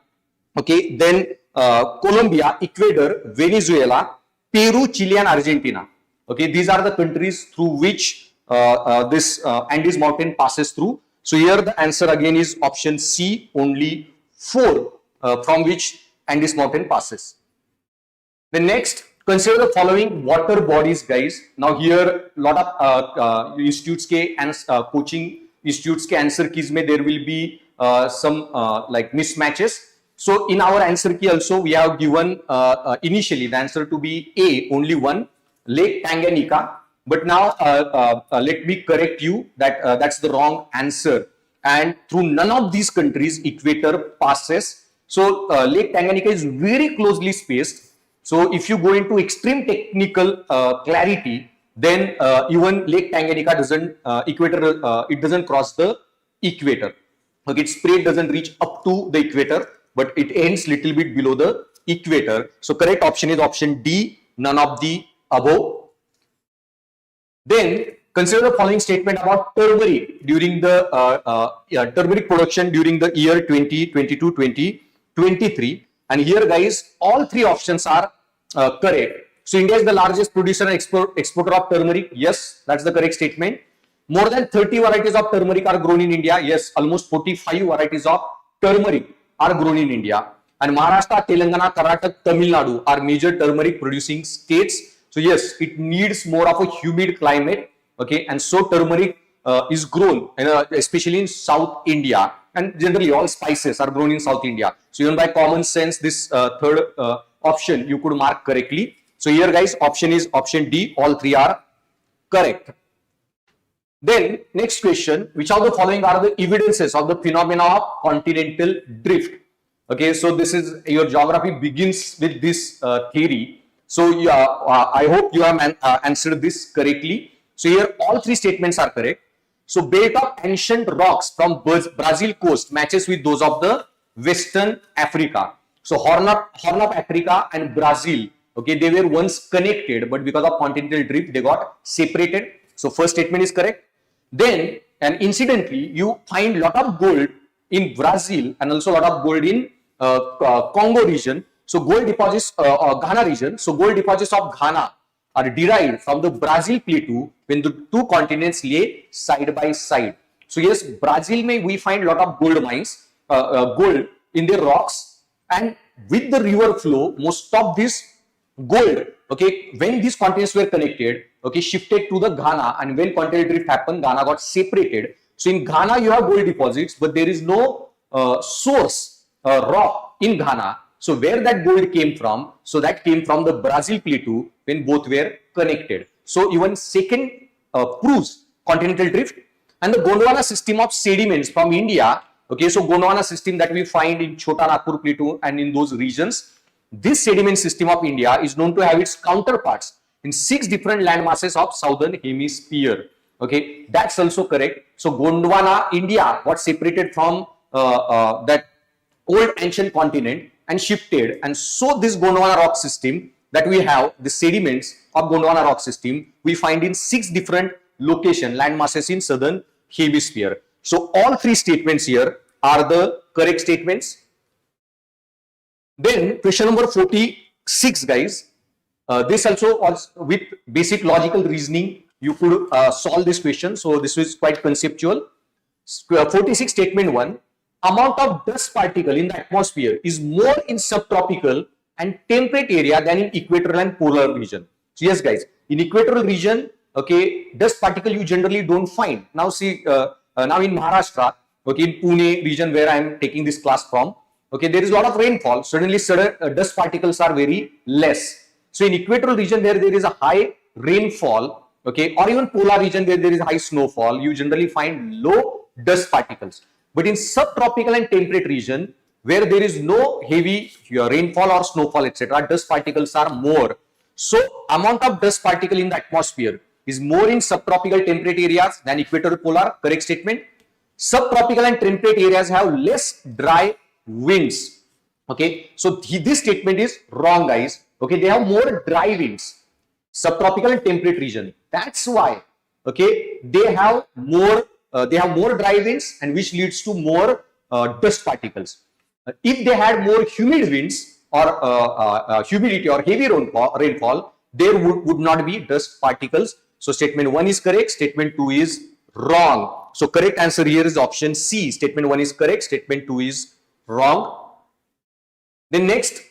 okay, then Colombia, Ecuador, Venezuela, Peru, Chile, and Argentina. Okay, these are the countries through which this Andes Mountain passes through. So here the answer again is option C, only 4 from which Andes Mountain passes. The next, consider the following water bodies, guys. Now here, lot of institutes ke and coaching institutes ke answer keys mein there will be some like mismatches. So in our answer key also we have given initially the answer to be A, only one, Lake Tanganyika. But now let me correct you that that's the wrong answer. And through none of these countries equator passes. So Lake Tanganyika is very closely spaced. So if you go into extreme technical clarity, then even Lake Tanganyika doesn't it doesn't cross the equator. Okay, its spread doesn't reach up to the equator, but it ends little bit below the equator. So correct option is option D, none of the above. Then consider the following statement about turmeric during the turmeric production during the year 2022-2023. And here, guys, all 3 options are correct. So India is the largest producer and exporter of turmeric. Yes, that's the correct statement. More than 30 varieties of turmeric are grown in India. Yes, almost 45 varieties of turmeric are grown in India. And Maharashtra, Telangana, Karnataka, Tamil Nadu are major turmeric producing states. So yes, it needs more of a humid climate. Okay, and so turmeric is grown, especially in South India, and generally all spices are grown in South India. So even by common sense, this third option you could mark correctly. So here, guys, option is option D. All 3 are correct. Then next question: which of the following are the evidences of the phenomena of continental drift? Okay, so this is your geography begins with this theory. So I hope you have answered this correctly. So here all 3 statements are correct. So belt of ancient rocks from Brazil coast matches with those of the Western Africa. So Horn of Africa and Brazil, okay, they were once connected, but because of continental drift, they got separated. So first statement is correct. Then, and incidentally, you find lot of gold in Brazil and also lot of gold in Congo region. So gold deposits, Ghana region. So gold deposits of Ghana are derived from the Brazil plateau when the 2 continents lay side by side. So yes, Brazil may we find lot of gold mines, gold in their rocks, and with the river flow, most of this gold, okay, when these continents were connected, okay, shifted to the Ghana, and when continental drift happened, Ghana got separated. So in Ghana, you have gold deposits, but there is no source rock in Ghana. So where that gold came from? So that came from the Brazil plateau when both were connected. So even second proves continental drift. And the Gondwana system of sediments from India. Okay, so Gondwana system that we find in Chota Nagpur plateau and in those regions. This sediment system of India is known to have its counterparts in 6 different land masses of southern hemisphere. Okay, that's also correct. So Gondwana, India, got separated from that old ancient continent and shifted, and so this Gondwana rock system that we have, the sediments of Gondwana rock system, we find in 6 different location land masses in southern hemisphere. So all 3 statements here are the correct statements. Then question number 46, guys. This also with basic logical reasoning you could solve this question. So this is quite conceptual. 46 statement 1. Amount of dust particle in the atmosphere is more in subtropical and temperate area than in equatorial and polar region. So yes, guys, in equatorial region, okay, dust particle you generally don't find. Now see, now in Maharashtra, okay, in Pune region where I am taking this class from, okay, there is a lot of rainfall. Suddenly, dust particles are very less. So in equatorial region, there is a high rainfall, okay, or even polar region where there is high snowfall, you generally find low dust particles. But in subtropical and temperate region, where there is no heavy rainfall or snowfall, etc., dust particles are more. So amount of dust particle in the atmosphere is more in subtropical temperate areas than equatorial polar. Correct statement. Subtropical and temperate areas have less dry winds. Okay, so this statement is wrong, guys. Okay, they have more dry winds. Subtropical and temperate region. That's why. Okay, they have more dry winds, and which leads to more dust particles. If they had more humid winds or humidity or heavy rainfall, there would not be dust particles. So statement 1 is correct. Statement 2 is wrong. So correct answer here is option C. Statement 1 is correct. Statement 2 is wrong. Then next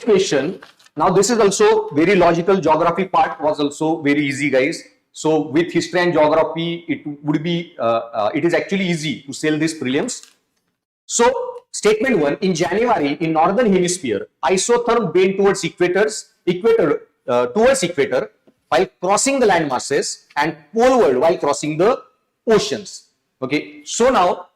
question. Now this is also very logical. Geography part was also very easy, guys. So with history and geography, it would be it is actually easy to sail this prelims. So statement 1, in January in northern hemisphere, isotherm bend towards equator while crossing the land masses and poleward while crossing the oceans. Okay, so now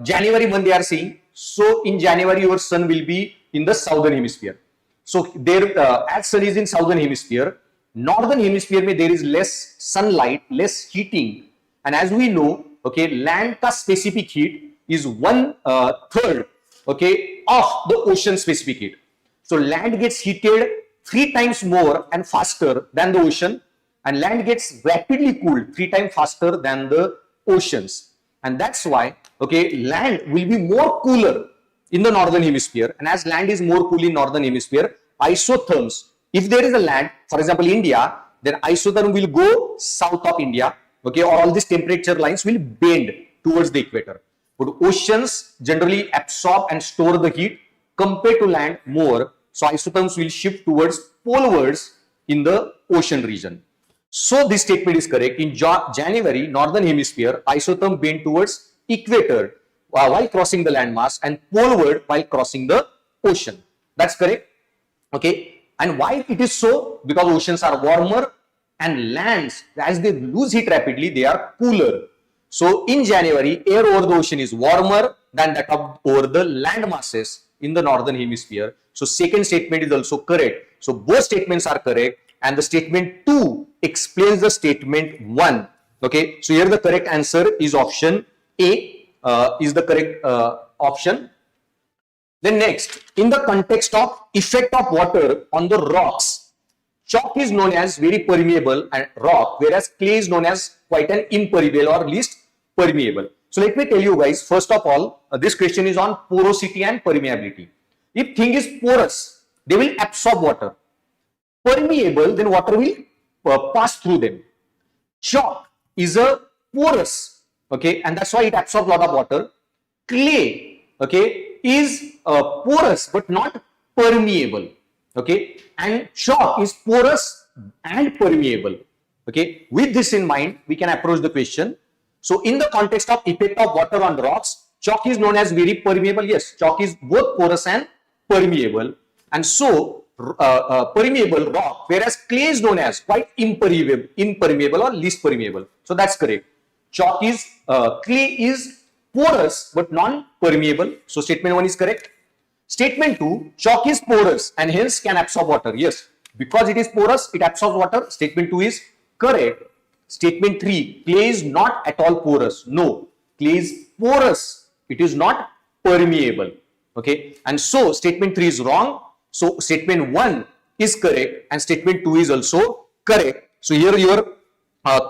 January month they are saying, so in January your sun will be in the southern hemisphere. So there as sun is in southern hemisphere, northern hemisphere mein there is less sunlight, less heating, and as we know, okay, land ka specific heat is 1/3, okay, of the ocean specific heat. So land gets heated 3 times more and faster than the ocean, and land gets rapidly cooled 3 times faster than the oceans, and that's why, okay, land will be more cooler in the northern hemisphere, and as land is more cool in northern hemisphere, isotherms, if there is a land, for example India, then isotherm will go south of India, okay, or all these temperature lines will bend towards the equator. But oceans generally absorb and store the heat compared to land more, so isotherms will shift towards polewards in the ocean region. So this statement is correct. In January, northern hemisphere, isotherm bend towards equator while crossing the landmass and poleward while crossing the ocean. That's correct. Okay. And why it is so? Because oceans are warmer and lands, as they lose heat rapidly, they are cooler. So in January, air over the ocean is warmer than that of over the land masses in the northern hemisphere. So second statement is also correct. So both statements are correct, and the statement 2 explains the statement 1. Okay, so here the correct answer is option A is the correct option. Then next, in the context of effect of water on the rocks, chalk is known as very permeable and rock, whereas clay is known as quite an impermeable or least permeable. So let me tell you guys, first of all, this question is on porosity and permeability. If thing is porous, they will absorb water. Permeable, then water will pass through them. Chalk is a porous, okay, and that's why it absorbs a lot of water. Clay, okay, is porous but not permeable, okay, and chalk is porous and permeable. Okay, with this in mind, we can approach the question. So in the context of effect of water on rocks, Chalk is known as very permeable. Yes, chalk is both porous and permeable. And so, permeable rock, whereas clay is known as quite impermeable or least permeable. So that's correct. Chalk is, clay is porous but non-permeable. So statement 1 is correct. Statement 2, chalk is porous and hence can absorb water. Yes, because it is porous, it absorbs water. Statement 2 is correct. Statement 3, clay is not at all porous. No, clay is porous. It is not permeable. Okay, and so statement 3 is wrong. So statement 1 is correct and statement 2 is also correct. So here your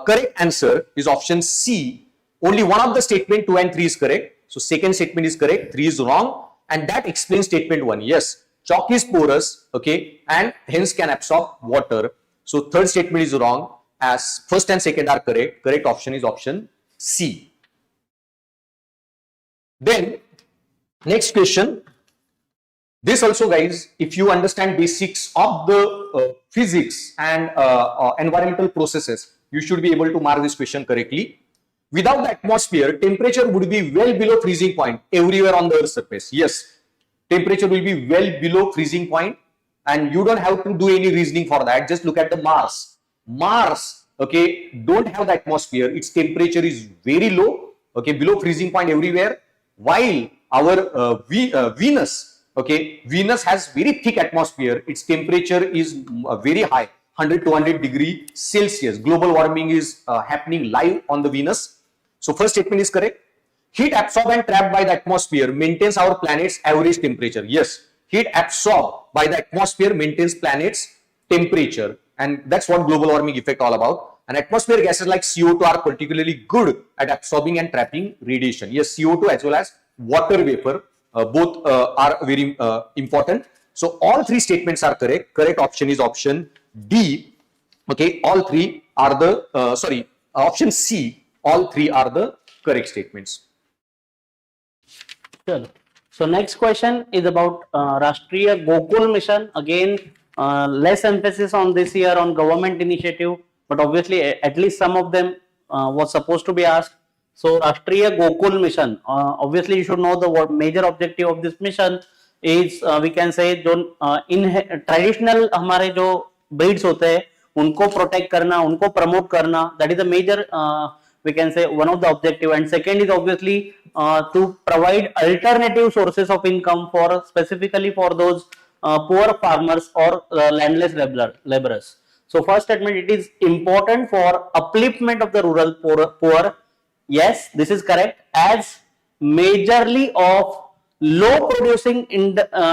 correct answer is option C. Only one of the statement 2 and 3 is correct. So second statement is correct, 3 is wrong, and that explains statement 1. Yes, chalk is porous, okay, and hence can absorb water. So third statement is wrong, as first and second are correct. Correct option is option C. Then next question. This also, guys, if you understand basics of the physics and environmental processes, you should be able to mark this question correctly. Without the atmosphere, temperature would be well below freezing point everywhere on the Earth's surface. Yes, temperature will be well below freezing point, and you don't have to do any reasoning for that. Just look at the Mars. Mars, okay, don't have the atmosphere. Its temperature is very low, okay, below freezing point everywhere. While our Venus, okay, Venus has very thick atmosphere. Its temperature is very high, 100 to 200 degree Celsius. Global warming is happening live on the Venus. So first statement is correct. Heat absorbed and trapped by the atmosphere maintains our planet's average temperature. Yes, heat absorbed by the atmosphere maintains planet's temperature, and that's what global warming effect all about. And atmosphere gases like CO2 are particularly good at absorbing and trapping radiation. Yes, CO2 as well as water vapor, both are very important. So all three statements are correct. Correct option is option D. Okay, all three are the option C. All three are the correct statements. Sure. So next question is about Rashtriya Gokul Mission. Again, less emphasis on this year on government initiative, but obviously at least some of them was supposed to be asked. So Rashtriya Gokul Mission, obviously you should know the major objective of this mission is we can say in traditional हमारे जो breeds होते हैं उनको protect करना, उनको promote करना, that is the major we can say one of the objective. And second is obviously to provide alternative sources of income for specifically for those poor farmers or landless laborers. So first statement, it is important for upliftment of the rural poor. Yes, this is correct, as majorly of low producing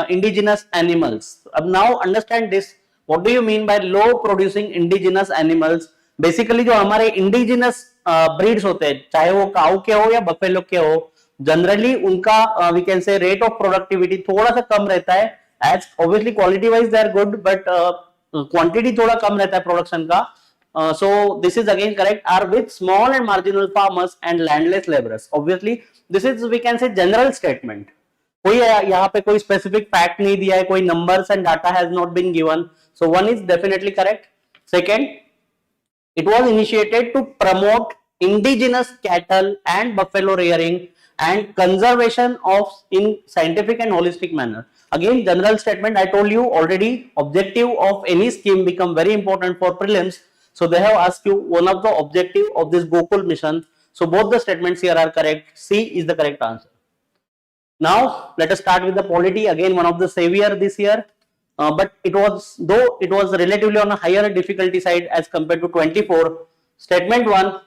indigenous animals. Now understand this, what do you mean by low producing indigenous animals? Basically जो हमारे indigenous breeds होते हैं, चाहे वो काऊ के हो या buffalo के हो, जनरली उनका we can say rate of productivity थोड़ा सा कम रहता है. As obviously quality wise they are good, but quantity थोड़ा कम रहता है प्रोडक्शन का. So this is again correct, are with small and marginal farmers and landless laborers. Obviously this is we can say general statement. कोई यहाँ पे कोई specific fact नहीं दिया है, कोई numbers and data has not been given. So one is definitely correct. Second, it was initiated to promote indigenous cattle and buffalo rearing and conservation of in scientific and holistic manner. Again, general statement. I told you already, objective of any scheme become very important for prelims. So they have asked you one of the objective of this Gokul mission. So both the statements here are correct. C is the correct answer. Now let us start with the polity. Again, one of the savior this year. But it was, though it was relatively on a higher difficulty side as compared to 24. Statement 1,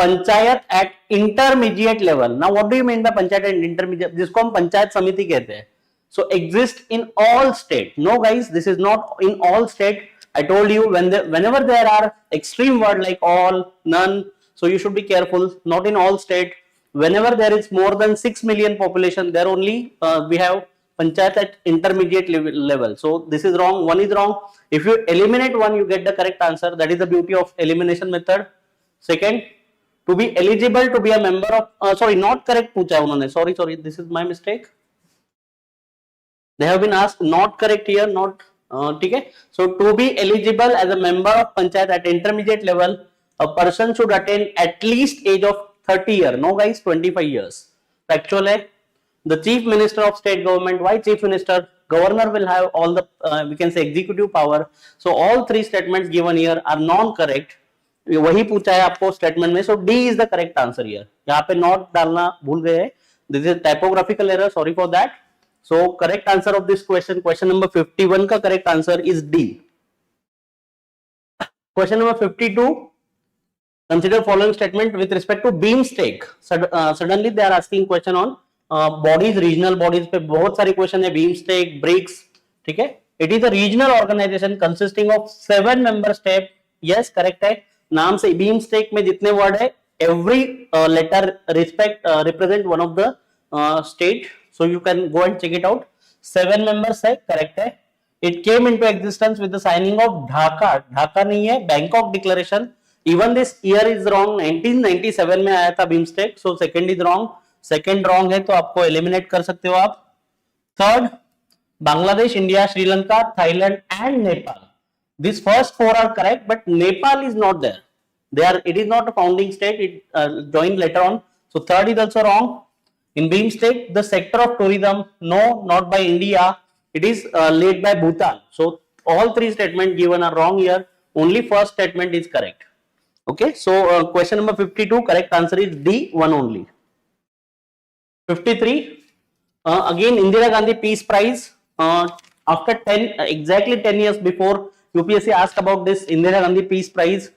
panchayat at intermediate level. Now what do you mean by panchayat at intermediate? जिसको हम पंचायत समिति कहते हैं. So exist in all state. No guys, this is not in all state. I told you whenever there are extreme word like all, none, so you should be careful. Not in all state. Whenever there is more than 6 million population, there only we have panchayat at intermediate level. So this is wrong. One is wrong. If you eliminate one, you get the correct answer. That is the beauty of elimination method. Second, to be eligible to be a member of sorry, not correct पूछा उन्होंने. Sorry, this is my mistake. They have been asked not correct here, not ठीक है. So to be eligible as a member of panchayat at intermediate level, a person should attain at least age of 30 years. No guys, 25 years. Factual है. the chief minister of state government. Why chief minister? Governor will have all the we can say executive power. So all three statements given here are non correct. वही पूछा है आपको statement में. So D is the correct answer here. यहाँ पे not डालना भूल गए. This is typographical error, sorry for that. So correct answer of this question, question number 51 का correct answer is D. Question number 52, consider following statement with respect to beam stake. Suddenly they are asking question on bodies, regional bodies पे बहुत सारे question है. beam stake, BRICS, ठीक है. It is a regional organization consisting of 7 member state. Yes, correct है. नाम से beam stake में जितने वर्ड है, every letter represent one of the state. So you can go and check it out. 7 members है, correct है. It came into existence with the signing of Dhaka. Dhaka नहीं है, Bangkok Declaration. Even this year is wrong. 1997 में आया था BIMSTEC. So second is wrong. Second wrong है तो आपको एलिमिनेट कर सकते हो आप. Third, Bangladesh, India, Sri Lanka, Thailand and Nepal. This first 4 are correct, but Nepal is not there. It is not a founding state. It joined later on. So third is also wrong. In BIMSTEC, the sector of tourism, no, not by India. It is led by Bhutan. So all three statements given are wrong here. Only first statement is correct. Okay, so question number 52, correct answer is D, one only. 53, again Indira Gandhi Peace Prize. After exactly 10 years before, UPSC asked about this Indira Gandhi Peace Prize.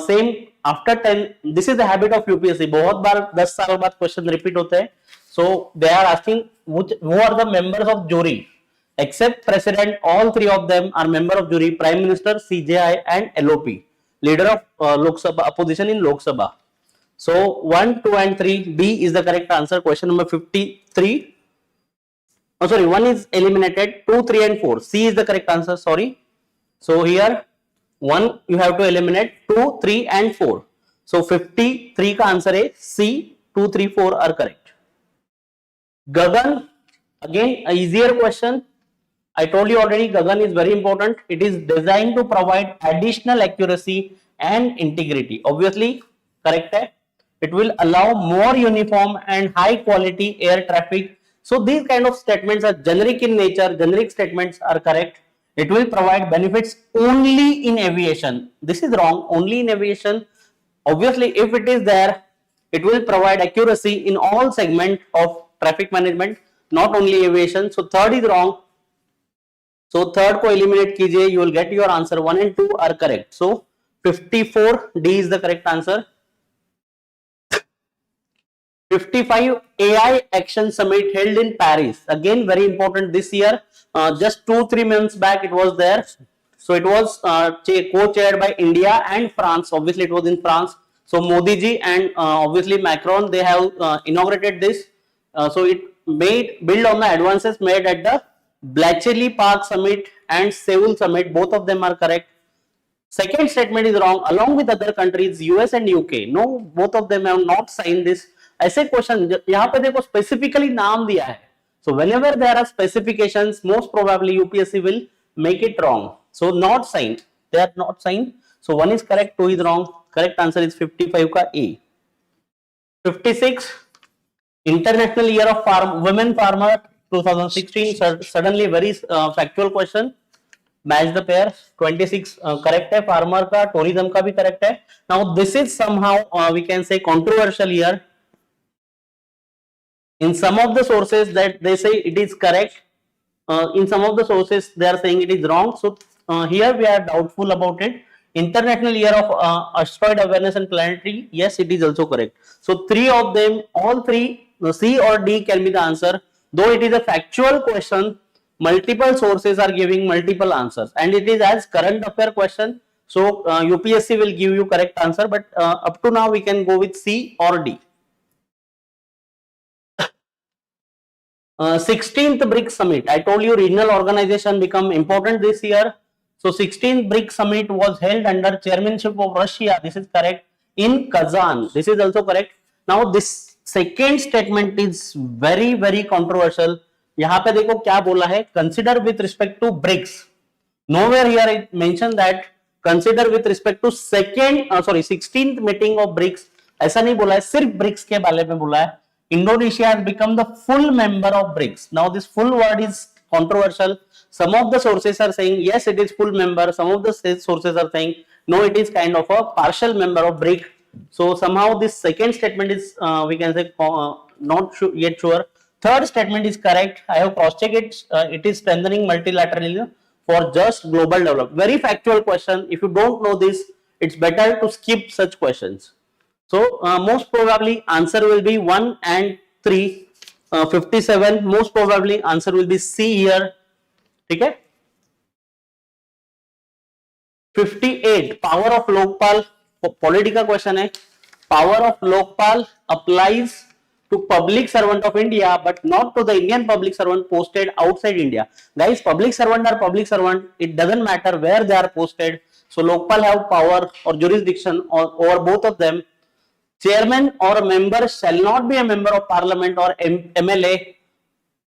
Same after 10, this is the habit of UPSC. बहुत बार 10 साल बाद question repeat होते हैं. So they are asking who are the members of jury. Except president, all three of them are member of jury: Prime Minister, CJI and LOP. Leader of Lok Sabha, opposition in Lok Sabha. So 1, 2 and 3, B is the correct answer. Question number 53. Oh sorry, 1 is eliminated. 2, 3 and 4. C is the correct answer. Sorry. So here 1 you have to eliminate. 2, 3 and 4. So 53 का answer है C. 2, 3, 4 are correct. Gagan, again a easier question. I told you already, Gagan is very important. It is designed to provide additional accuracy and integrity. Obviously, correct है. It will allow more uniform and high quality air traffic. So these kind of statements are generic in nature. Generic statements are correct. It will provide benefits only in aviation. This is wrong. Only in aviation. Obviously, if it is there, it will provide accuracy in all segments of traffic management, not only aviation. So third is wrong. So third को eliminate कीजिए, you will get your answer. 1 and 2 are correct. So 54, D is the correct answer. 55, AI Action Summit held in Paris. Again very important this year. Just 2-3 months back it was there. So it was co-chaired by India and France. Obviously it was in France. So Modi ji and obviously Macron, they have inaugurated this. So it build on the advances made at the Bletchley Park Summit and Seoul Summit. Both of them are correct. Second statement is wrong. Along with other countries, US and UK. No, both of them have not signed this. ऐसे question यहाँ पे देखो specifically नाम दिया है. So whenever there are specifications, most probably UPSC will make it wrong. So not signed. They are not signed. So 1 is correct, 2 is wrong. Correct answer is 55 का A. 56, International Year of Women Farmer 2016. Suddenly very factual question. Match the pair. 26 correct है. Farmer का, tourism का भी correct है. Now this is somehow we can say controversial here. In some of the sources that they say it is correct, in some of the sources they are saying it is wrong. So here we are doubtful about it. International Year of Asteroid Awareness and Planetary, yes, it is also correct. So 3 of them, all 3, C or D can be the answer. Though it is a factual question, multiple sources are giving multiple answers, and it is as current affair question. So UPSC will give you correct answer, but up to now we can go with C or D. 16th BRICS Summit. I told you regional organization become important this year. So 16th BRICS Summit was held under chairmanship of Russia. This is correct. In Kazan. This is also correct. Now this second statement is very very controversial. यहाँ पे देखो क्या बोला है. Consider with respect to BRICS. Nowhere here it mentioned that consider with respect to 16th meeting of BRICS. ऐसा नहीं बोला है, सिर्फ BRICS के बारे में बोला है. Indonesia has become the full member of BRICS. Now this full word is controversial. Some of the sources are saying yes, it is full member. Some of the sources are saying no, it is kind of a partial member of BRIC. So somehow this second statement is we can say not yet sure. Third statement is correct. I have cross-checked it. It is strengthening multilateralism for just global development. Very factual question. If you don't know this, it's better to skip such questions. So most probably answer will be 1 and 3. 57 most probably answer will be C here. Okay. 58 power of Lokpal, polity का question है. Power of Lokpal applies to public servant of India but not to the Indian public servant posted outside India. Guys, public servant are public servant, it doesn't matter where they are posted. So Lokpal have power or jurisdiction over both of them. Chairman or a member shall not be a member of parliament or MLA,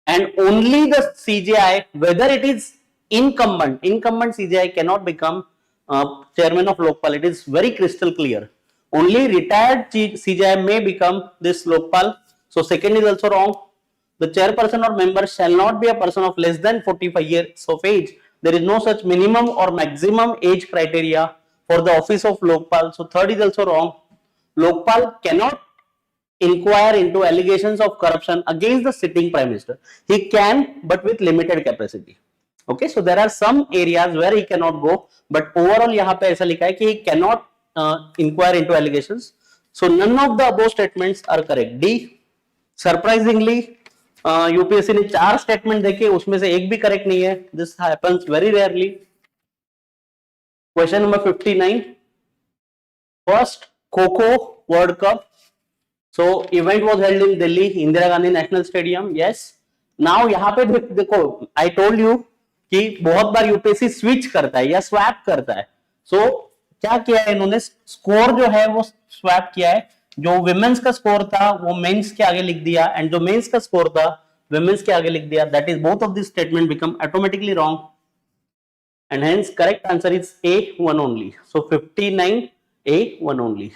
and only the CJI, whether it is incumbent CJI cannot become chairman of Lokpal. It is very crystal clear. Only retired CJI may become this Lokpal. So second is also wrong. The chairperson or member shall not be a person of less than 45 years of age. There is no such minimum or maximum age criteria for the office of Lokpal. So third is also wrong. Lokpal cannot inquire into allegations of corruption against the sitting prime minister. He can, but with limited capacity. Okay, so there are some areas where he cannot go, but overall यहाँ पे ऐसा लिखा है कि he cannot inquire into allegations. So none of the above statements are correct. D. Surprisingly, UPSC ने 4 statement देखे, उसमें से एक भी करेक्ट नहीं है. This happens very rarely. Question number 59. First Kho World Cup. So event was held in Delhi, Indira Gandhi National Stadium. Yes. Now यहाँ पे देखो, I told you कि बहुत बार यूपीएससी स्विच करता है या स्वैप करता है. So क्या किया है इन्होंने, स्कोर जो है वो स्वैप किया है. जो विमेंस का स्कोर था वो मेंस के आगे लिख दिया, एंड जो मेंस का स्कोर था विमेंस के आगे लिख दिया. That is both of this statement become automatically wrong, and hence correct answer is A1 only. So 59 A1 only.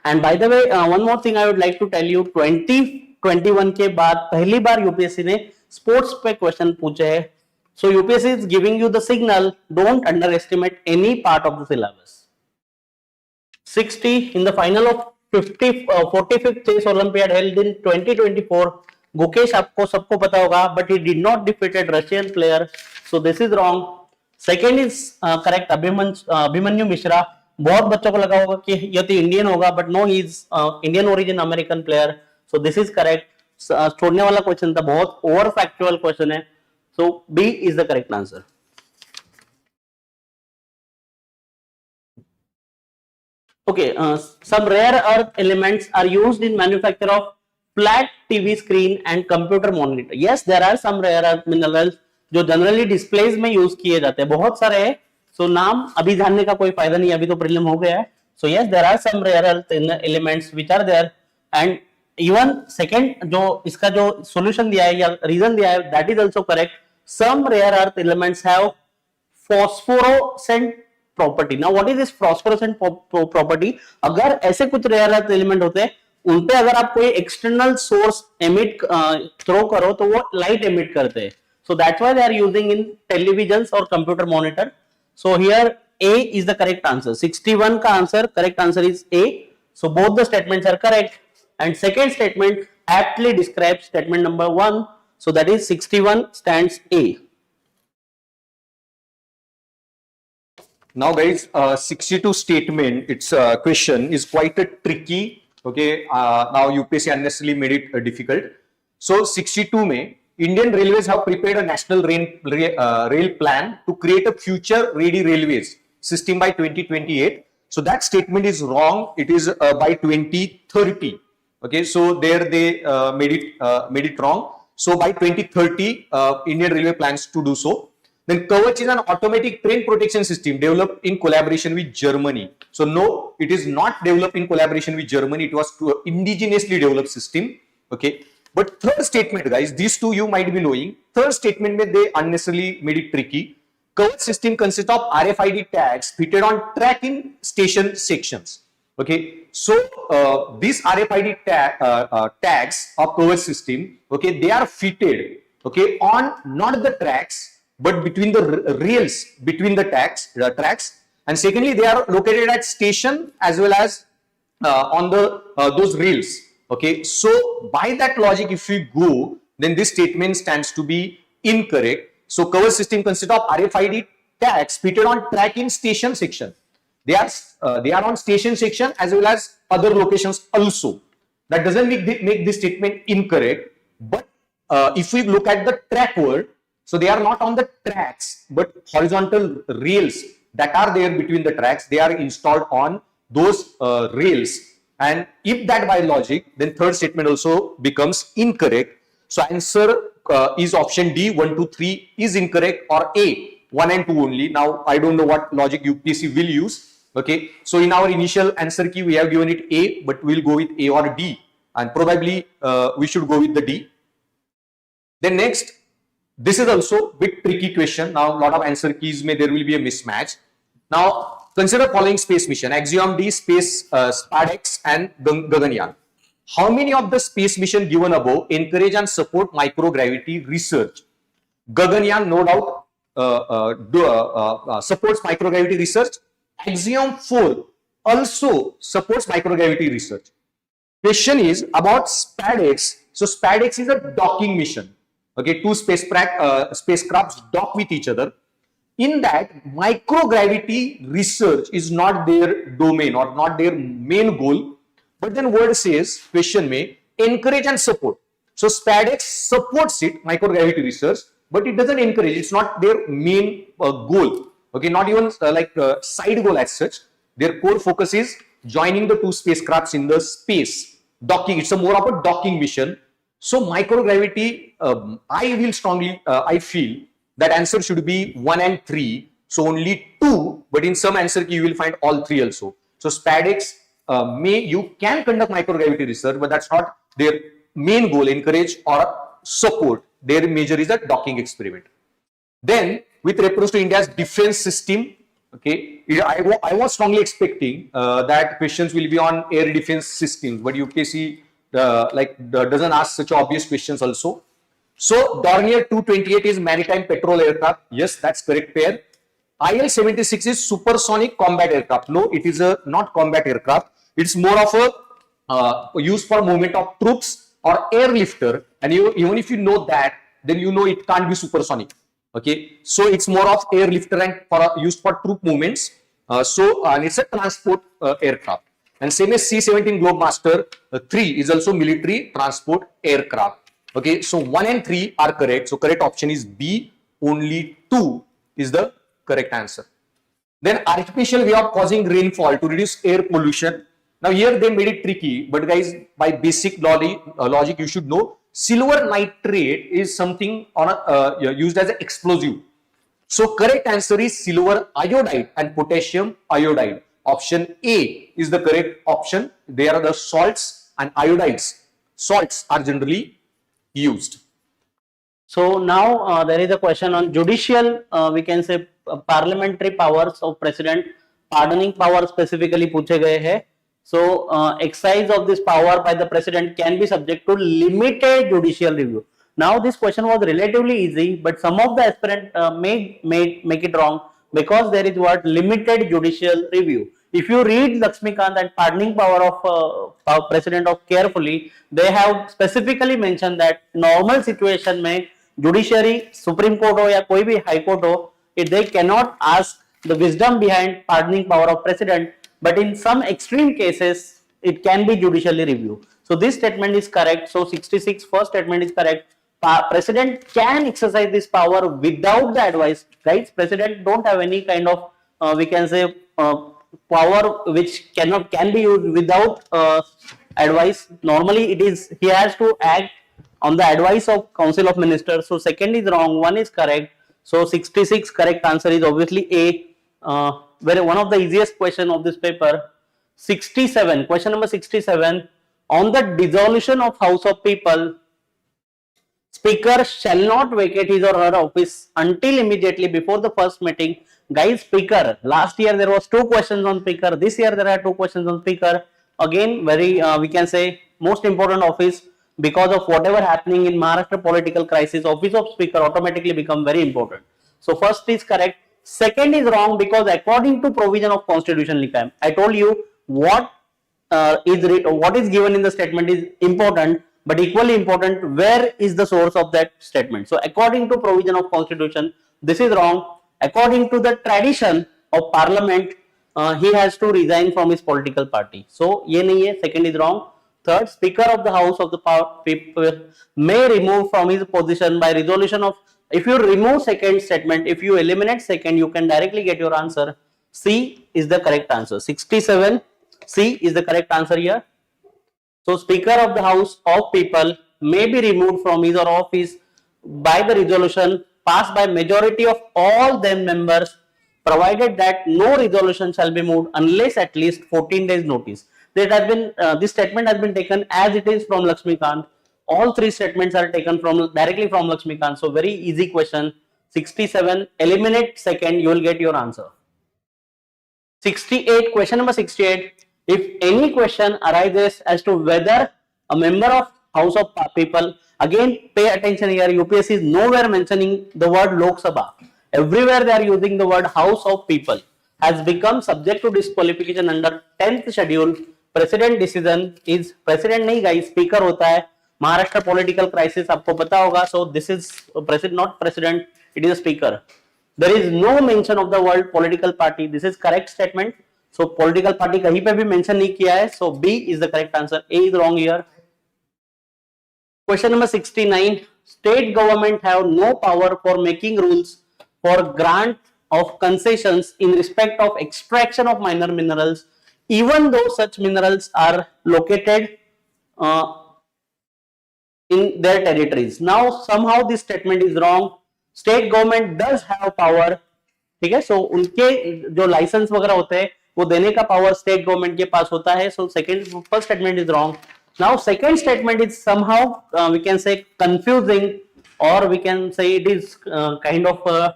And by the way, one more thing I would like to tell you, 2021 के बाद पहली बार UPSC ने sports पे question पूछे हैं. So UPSC is giving you the signal, don't underestimate any part of the syllabus. 60 in the final of 45th chess Olympiad held in 2024. Gukesh आपको सबको पता होगा, but he did not defeated Russian player. So this is wrong. Second is correct. Abhimanyu Mishra, बहुत बच्चों को लगा होगा कि ये तो इंडियन होगा, but no, he is Indian origin American player. So this is correct. छोड़ने वाला क्वेश्चन था, बहुत ओवर फैक्चुअल क्वेश्चन है. So B is the correct answer. Okay, some rare earth elements are used in manufacture of flat TV screen and computer monitor. Yes, there are some rare earth minerals जो generally displays में use किए जाते हैं, बहुत सारे हैं. सो नाम अभी जानने का कोई फायदा नहीं, अभी तो प्रीलिम हो गया है. So yes, there are some rare earth elements which are there, and even second जो इसका जो सॉल्यूशन दिया है या रीजन दिया है, that is also correct. Some rare earth elements have phosphorescent property. Now what is this phosphorescent property? अगर ऐसे कुछ रेयर अर्थ एलिमेंट होते हैं, उनपे अगर आप कोई एक्सटर्नल सोर्स एमिट थ्रो करो तो वो लाइट एमिट करते हैं. So that's why they are using in televisions or computer monitor. So here A is the correct answer. 61 का answer, correct answer is A. So both the statements are correct. And second statement aptly describes statement number 1. So that is 61 stands A. Now guys, 62 statement, its question is quite a tricky. Okay, now UPSC unnecessarily made it difficult. So 62 में Indian Railways have prepared a national rail plan to create a future-ready railways system by 2028. So that statement is wrong. It is by 2030. Okay, so there they made it wrong. So by 2030, Indian Railway plans to do so. Then Kavach is an automatic train protection system developed in collaboration with Germany. So no, it is not developed in collaboration with Germany. It was to indigenously developed system. Okay. But third statement, guys, these two you might be knowing. Third statement में they unnecessarily made it tricky. Kavach system consists of RFID tags fitted on track in station sections. Okay, so these RFID tags of cover system, okay, they are fitted, okay, on not the tracks but between the rails between the tracks, and secondly they are located at station as well as on the those rails. Okay, so by that logic, if we go, then this statement stands to be incorrect. So cover system consists of RFID tags fitted on track in station section. They are on station section as well as other locations also. That doesn't make this statement incorrect. But if we look at the track word, so they are not on the tracks but horizontal rails that are there between the tracks. They are installed on those rails. And if that by logic, then third statement also becomes incorrect. So answer is option D, 1, 2, 3 is incorrect, or A, 1 and 2 only. Now I don't know what logic UPSC will use. Okay, so in our initial answer key we have given it A, but we'll go with A or D, and probably we should go with the D. Then next, this is also bit tricky question. Now a lot of answer keys may there will be a mismatch. Now consider following space mission: Axiom D, space SPADX and Gaganyaan. How many of the space mission given above encourage and support microgravity research? Gaganyaan no doubt supports microgravity research. Axiom 4 also supports microgravity research. Question is about SPADX. So SPADX is a docking mission. Okay, two spacecrafts dock with each other. In that, microgravity research is not their domain or not their main goal. But then word says, question may encourage and support. So SPADX supports it, microgravity research, but it doesn't encourage. It's not their main goal. Okay, not even side goal as such. Their core focus is joining the two spacecrafts in the space. Docking, it's a more of a docking mission. So microgravity, I feel that answer should be 1 and 3. So only 2, but in some answer key you will find all 3 also. So SPADX, you can conduct microgravity research, but that's not their main goal, encourage or support. Their major is a docking experiment. Then with reference to India's defense system, okay, I was strongly expecting that questions will be on air defense systems, but UPSC doesn't ask such obvious questions also. So Dornier 228 is maritime patrol aircraft. Yes, that's correct pair. IL-76 is supersonic combat aircraft. No, it is not combat aircraft. It's more of a use for movement of troops or airlifter. And even if you know that, then you know it can't be supersonic. Okay, so it's more of airlifter and used for troop movements. And it's a transport aircraft. And same as C-17 Globemaster 3 is also military transport aircraft. Okay, so 1 and 3 are correct. So correct option is B. Only 2 is the correct answer. Then artificial way of causing rainfall to reduce air pollution. Now here they made it tricky, but guys, by basic logic you should know silver nitrate is something on used as an explosive. So correct answer is silver iodide and potassium iodide. Option A is the correct option. They are the salts and iodides. Salts are generally used. So now there is a question on judicial, we can say parliamentary powers of president. Pardoning power specifically पूछे गए हैं. So exercise of this power by the president can be subject to limited judicial review. Now this question was relatively easy, but some of the aspirant make it wrong because there is what limited judicial review. If you read Lakshmikant and pardoning power of president of carefully, they have specifically mentioned that normal situation में judiciary, Supreme Court हो या कोई भी High Court हो, they cannot ask the wisdom behind pardoning power of president, but in some extreme cases it can be judicially reviewed. So this statement is correct. So 66 first statement is correct. President can exercise this power without the advice. Guys, president don't have any kind of we can say power which can be used without advice. Normally it is he has to act on the advice of Council of Ministers. So second is wrong, one is correct. So 66 correct answer is obviously A. Where one of the easiest question of this paper. 67, question number 67, on the dissolution of House of People, Speaker shall not vacate his or her office until immediately before the first meeting Guys, speaker. Last year there was 2 questions on speaker. This year there are 2 questions on speaker. Again, very we can say most important office, because of whatever happening in Maharashtra political crisis. Office of speaker automatically become very important. So first is correct. Second is wrong, because according to provision of constitution likha hai. I told you what what is given in the statement is important, but equally important where is the source of that statement. So according to provision of constitution, this is wrong. According to the tradition of parliament, he has to resign from his political party. So ye nahi hai. Second is wrong. Third, speaker of the house of the people may remove from his position by resolution of. If you remove second statement, if you eliminate second, you can directly get your answer. C is the correct answer. 67 C is the correct answer here. So speaker of the house of people may be removed from his or office by the resolution passed by majority of all them members, provided that no resolution shall be moved unless at least 14 days notice. That has been this statement has been taken as it is from Lakshmikant. All 3 statements are taken from directly from Lakshmikant. So very easy question. 67. Eliminate second, you will get your answer. 68. Question number 68. If any question arises as to whether a member of House of People, again pay attention here, UPSC is nowhere mentioning the word Lok Sabha. Everywhere they are using the word House of People, has become subject to disqualification under 10th schedule. President decision is, president नहीं guys, speaker होता है. Maharashtra political crisis आपको पता होगा. So this is president, not president, it is a speaker. There is no mention of the word political party. This is correct statement. So political party कहीं पे भी mention नहीं किया है. So B is the correct answer. A is wrong here. Question number 69. State government have no power for making rules for grant of concessions in respect of extraction of minor minerals, even though such minerals are located in their territories. Now somehow this statement is wrong. State government does have power, ठीक है. So उनके जो licence वगैरह होते हैं वो देने का पावर स्टेट गवर्नमेंट के पास होता है. So first statement is wrong. Now second statement is somehow we can say confusing, or we can say it is kind of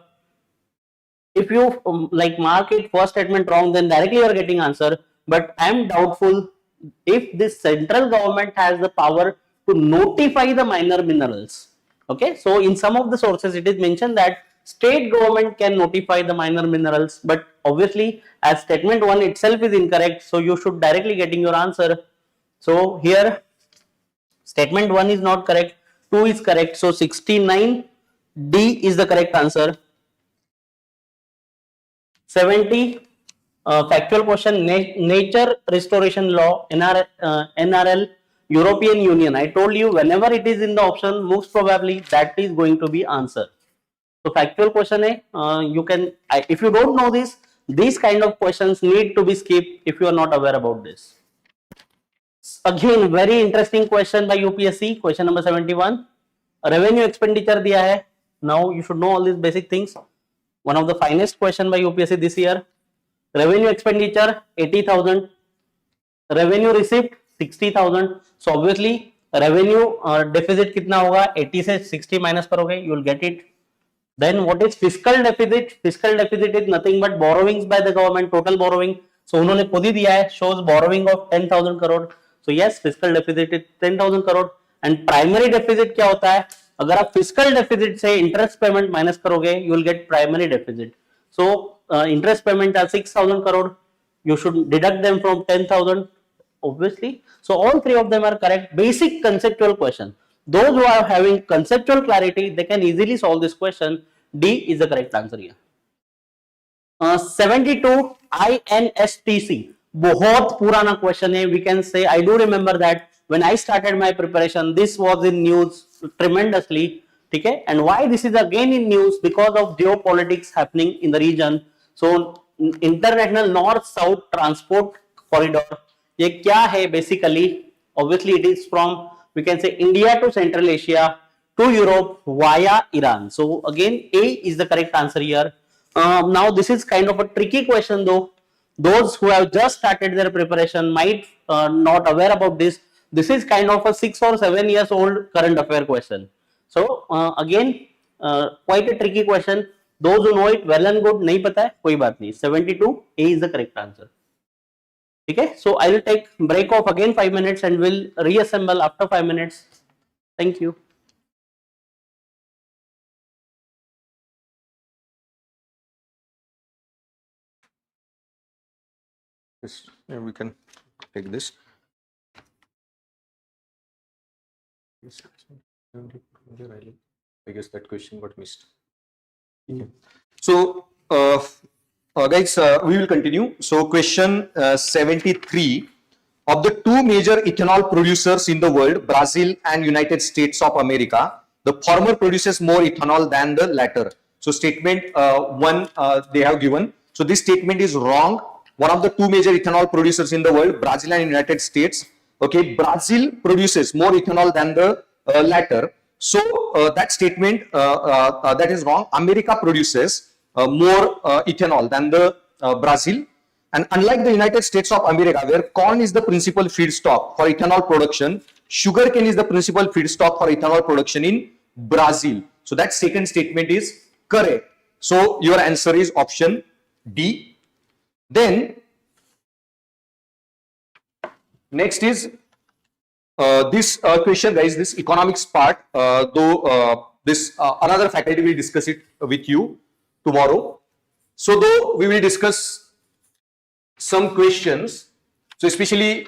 if you like mark it first statement wrong, then directly you are getting answer. But I am doubtful if this central government has the power to notify the minor minerals. Okay, so in some of the sources it is mentioned that state government can notify the minor minerals, but obviously as statement 1 itself is incorrect, so you should directly getting your answer. So here statement 1 is not correct, 2 is correct. So 69 D is the correct answer. 70 factual question, nature restoration law, NRL, European Union. I told you whenever it is in the option, most probably that is going to be answer. So factual question hai, you can, if you don't know this, these kind of questions need to be skipped if you are not aware about this. Again, very interesting question by UPSC. Question number 71. Revenue expenditure diya hai. Now you should know all these basic things. One of the finest question by UPSC this year. Revenue expenditure 80,000. Revenue receipt 60,000. So obviously revenue deficit कितना होगा? 80 से 60 minus करोगे, you will get it. Then what is fiscal deficit? Fiscal deficit is nothing but borrowings by the government, total borrowing. So उन्होंने खुद ही दिया है, shows borrowing of 10,000 crore. So yes, fiscal deficit is 10,000 crore. And primary deficit क्या होता है? अगर आप fiscal deficit से interest payment minus करोगे, you will get primary deficit. So interest payment are 6,000 crore. You should deduct them from 10,000. Obviously, so all 3 of them are correct. Basic conceptual question. Those who are having conceptual clarity, they can easily solve this question. D is the correct answer here. 72 INSTC. बहुत पुराना question है. We can say I do remember that when I started my preparation, this was in news tremendously. Okay, and why this is again in news? Because of geopolitics happening in the region. So international north-south transport corridor. ये क्या है basically? Obviously it is from, we can say, India to Central Asia to Europe via Iran. So again A is the correct answer here. Now this is kind of a tricky question though. Those who have just started their preparation might not aware about this. This is kind of a 6 or 7 years old current affair question. So again quite a tricky question. Those who know it well and good, नहीं पता है कोई बात नहीं. 72 A is the correct answer. Okay, so I will take break of again 5 minutes and will reassemble after 5 minutes. Thank you. Yes, we can take this. I guess that question got missed. So, guys, we will continue. So, question 73. Of the two major ethanol producers in the world, Brazil and United States of America, the former produces more ethanol than the latter. So, statement one they have given. So, this statement is wrong. One of the two major ethanol producers in the world, Brazil and United States. Okay, Brazil produces more ethanol than the latter. So, that statement that is wrong. America produces more ethanol than the Brazil. And unlike the United States of America, where corn is the principal feedstock for ethanol production, sugarcane is the principal feedstock for ethanol production in Brazil. So that second statement is correct. So your answer is option D. Then next is this question, guys, this economics part, though this another faculty will discuss it with you tomorrow. So though we will discuss some questions, so especially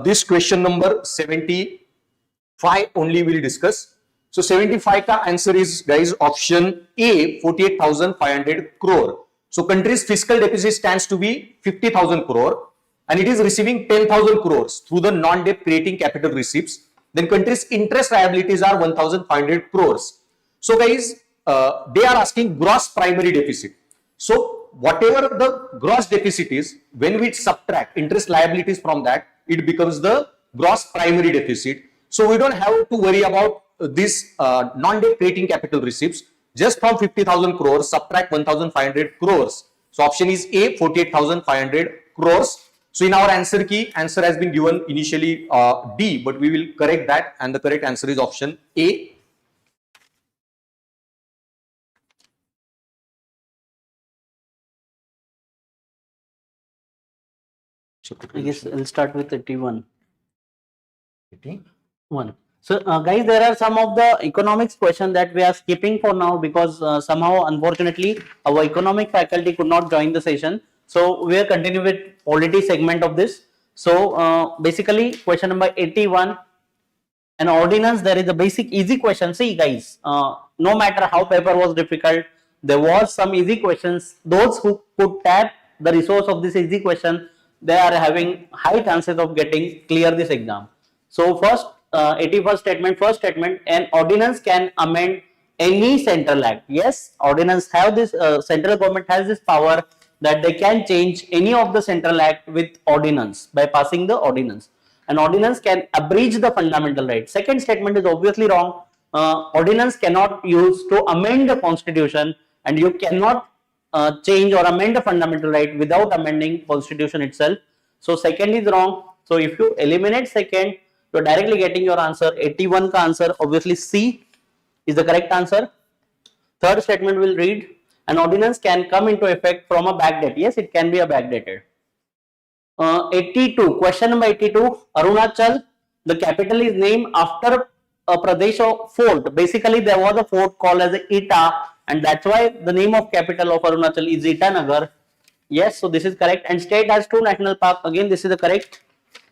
this question number 75 only we will discuss. So 75 ka answer is, guys, option A, 48,500 crore. So country's fiscal deficit stands to be 50,000 crore and it is receiving 10,000 crores through the non-debt creating capital receipts. Then country's interest liabilities are 1,500 crores. So guys, they are asking gross primary deficit. So whatever the gross deficit is, when we subtract interest liabilities from that, it becomes the gross primary deficit. So we don't have to worry about this non-debt creating capital receipts. Just from 50,000 crores, subtract 1,500 crores. So option is A, 48,500 crores. So in our answer key, answer has been given initially D, but we will correct that and the correct answer is option A. I guess I'll start with 81. 81. So guys, there are some of the economics question that we are skipping for now because somehow unfortunately our economic faculty could not join the session. So we are continuing with polity segment of this. So basically question number 81, an ordinance, there is a basic easy question. See guys, no matter how paper was difficult, there was some easy questions. Those who could tap the resource of this easy question, they are having high chances of getting clear this exam. So first 81st statement, first statement, an ordinance can amend any central act. Yes, ordinance have this, central government has this power that they can change any of the central act with ordinance by passing the ordinance. An ordinance can abridge the fundamental right. Second statement is obviously wrong. Ordinance cannot use to amend the constitution and you cannot change or amend the fundamental right without amending constitution itself. So second is wrong. So if you eliminate second, you are directly getting your answer. 81 ka answer obviously C is the correct answer. Third statement will read, an ordinance can come into effect from a backdate. Yes, it can be a backdated. 82, question number 82, Arunachal, the capital is named after a Pradesh of fort. Basically, there was a fort called as Ita, and that's why the name of capital of Arunachal is Itanagar. Yes, so this is correct. And state has 2 national parks. Again, this is the correct.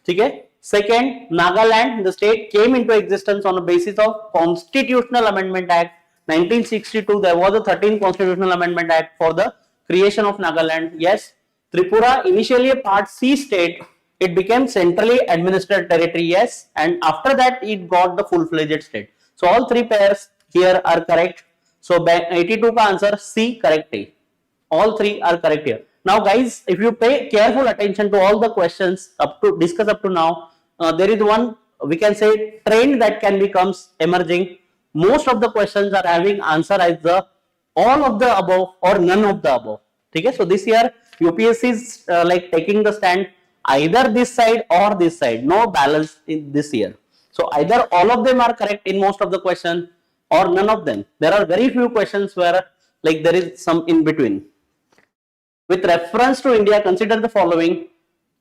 Okay. Second, Nagaland, the state came into existence on the basis of Constitutional Amendment Act 1962. There was a 13th Constitutional Amendment Act for the creation of Nagaland. Yes. Tripura, initially a part C state, it became centrally administered territory. Yes. And after that, it got the full-fledged state. So all 3 pairs here are correct. So 82 ka answer C, correct A. All 3 are correct here. Now guys, if you pay careful attention to all the questions up to discuss up to now, there is one, we can say, trend that can becomes emerging. Most of the questions are having answer as the all of the above or none of the above. Okay, so this year UPSC is like taking the stand either this side or this side, no balance in this year. So either all of them are correct in most of the question or none of them. There are very few questions where like there is some in between. With reference to India, consider the following: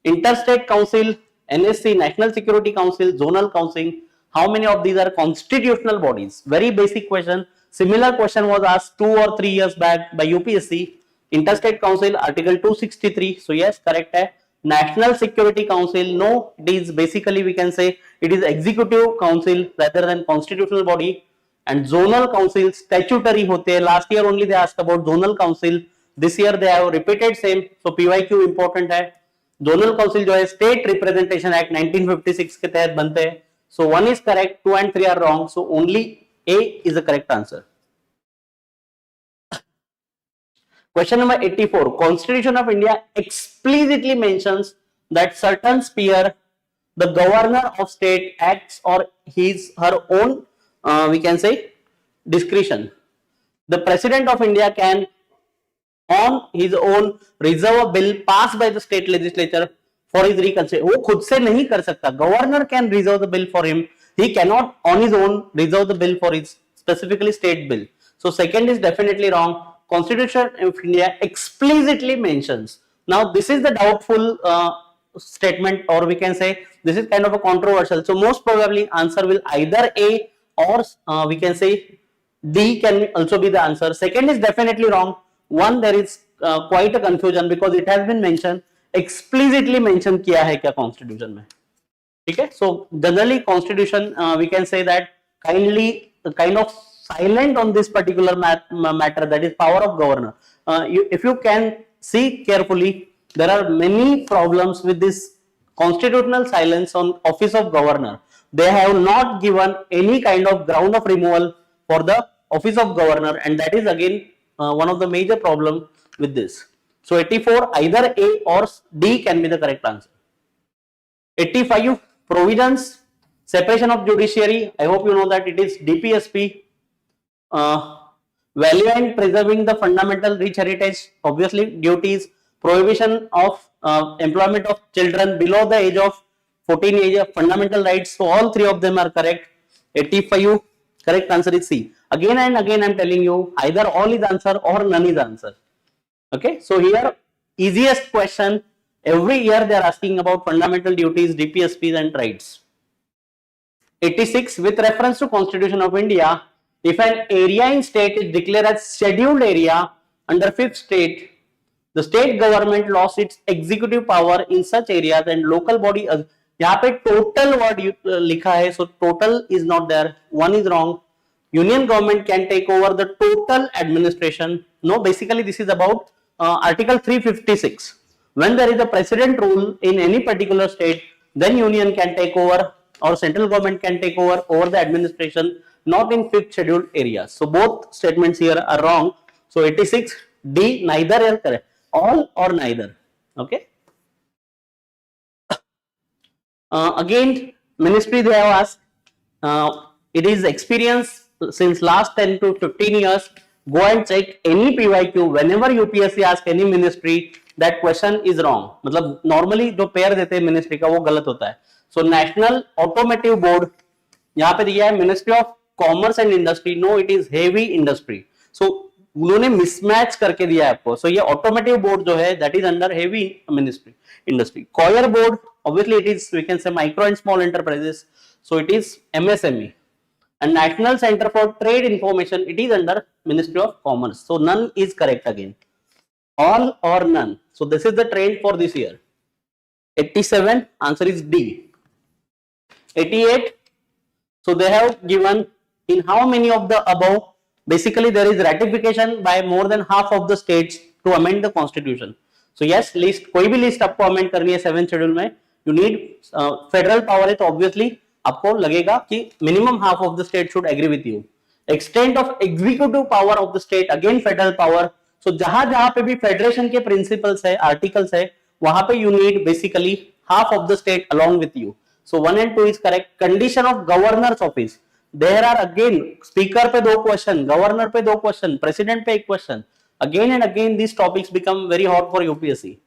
Interstate Council, NSC, National Security Council, Zonal Council. How many of these are constitutional bodies? Very basic question. Similar question was asked 2 or 3 years back by UPSC. Interstate Council, Article 263. So yes, correct hai. National Security Council, no, it is basically we can say it is executive council rather than constitutional body. And zonal council statutory होते हैं. Last year only they asked about zonal council. This year they have repeated same. So PYQ important है. Zonal council जो है State Representation Act 1956 के तहत बनते हैं. So 1 is correct, 2 and 3 are wrong. So only A is the correct answer. Question number 84. Constitution of India explicitly mentions that certain sphere the governor of state acts or her own we can say discretion. The president of India can on his own reserve a bill passed by the state legislature for his reconsideration. वो खुद से नहीं कर सकता. Governor can reserve the bill for him. He cannot on his own reserve the bill for his specifically state bill. So second is definitely wrong. Constitution of India explicitly mentions. Now this is the doubtful statement, or we can say this is kind of a controversial. So most probably answer will either A or we can say D can also be the answer. Second is definitely wrong. One, there is quite a confusion because it has been mentioned, explicitly mentioned किया है क्या constitution में. ठीक है? So generally constitution we can say that kind of silent on this particular matter, that is power of governor. If you can see carefully, there are many problems with this constitutional silence on office of governor. They have not given any kind of ground of removal for the office of governor, and that is again one of the major problem with this. So 84, either A or D can be the correct answer. 85, provisions, separation of judiciary. I hope you know that it is DPSP. Value and preserving the fundamental rich heritage, obviously duties, prohibition of employment of children below the age of 14 age of fundamental rights. So all three of them are correct. 85, correct answer is C. Again and again I am telling you, either all is answer or none is answer. Okay, so here easiest question, every year they are asking about fundamental duties, DPSPs and rights. 86, with reference to Constitution of India, if an area in state is declared as scheduled area under 5th state, the state government lost its executive power in such areas and local body. यहाँ पे total word लिखा है, so total is not there. One is wrong. Union government can take over the total administration. No, basically this is about Article 356. When there is a precedent rule in any particular state, then union can take over or central government can take over the administration, not in 5th scheduled areas. So both statements here are wrong. So 86, D, neither are correct. All or neither. Okay. Again, ministry they have asked. It is experience since last 10 to 15 years. Go and check any PYQ. Whenever UPSC asks any ministry, that question is wrong. मतलब normally जो pair देते हैं ministry का वो गलत होता है. So National Automotive Board यहाँ पे दिया है Ministry of Commerce and Industry. No, it is heavy industry. So उन्होंने mismatch करके दिया है आपको. So ये Automotive Board जो है that is under heavy ministry industry. Coir Board obviously it is we can say micro and small enterprises. So it is MSME. And National Center for Trade Information, it is under Ministry of Commerce. So none is correct again. All or none. So this is the trend for this year. 87, answer is D. 88, so they have given in how many of the above, basically there is ratification by more than half of the states to amend the constitution. So yes, list, कोई भी list आपको amend करनी है 7th schedule में, you need federal power है तो obviously आपको लगेगा कि minimum half of the state should agree with you. Extent of executive power of the state, again federal power. So जहां पे भी फेडरेशन के प्रिंसिपल्स है, आर्टिकल्स है, वहां पे you need basically half of the state along with you. So 1 and 2 इज correct. Condition of governor's office, there are again speaker पे 2 क्वेश्चन, गवर्नर पे 2 क्वेश्चन, प्रेसिडेंट पे 1 question. Again and again these topics become very hot for UPSC.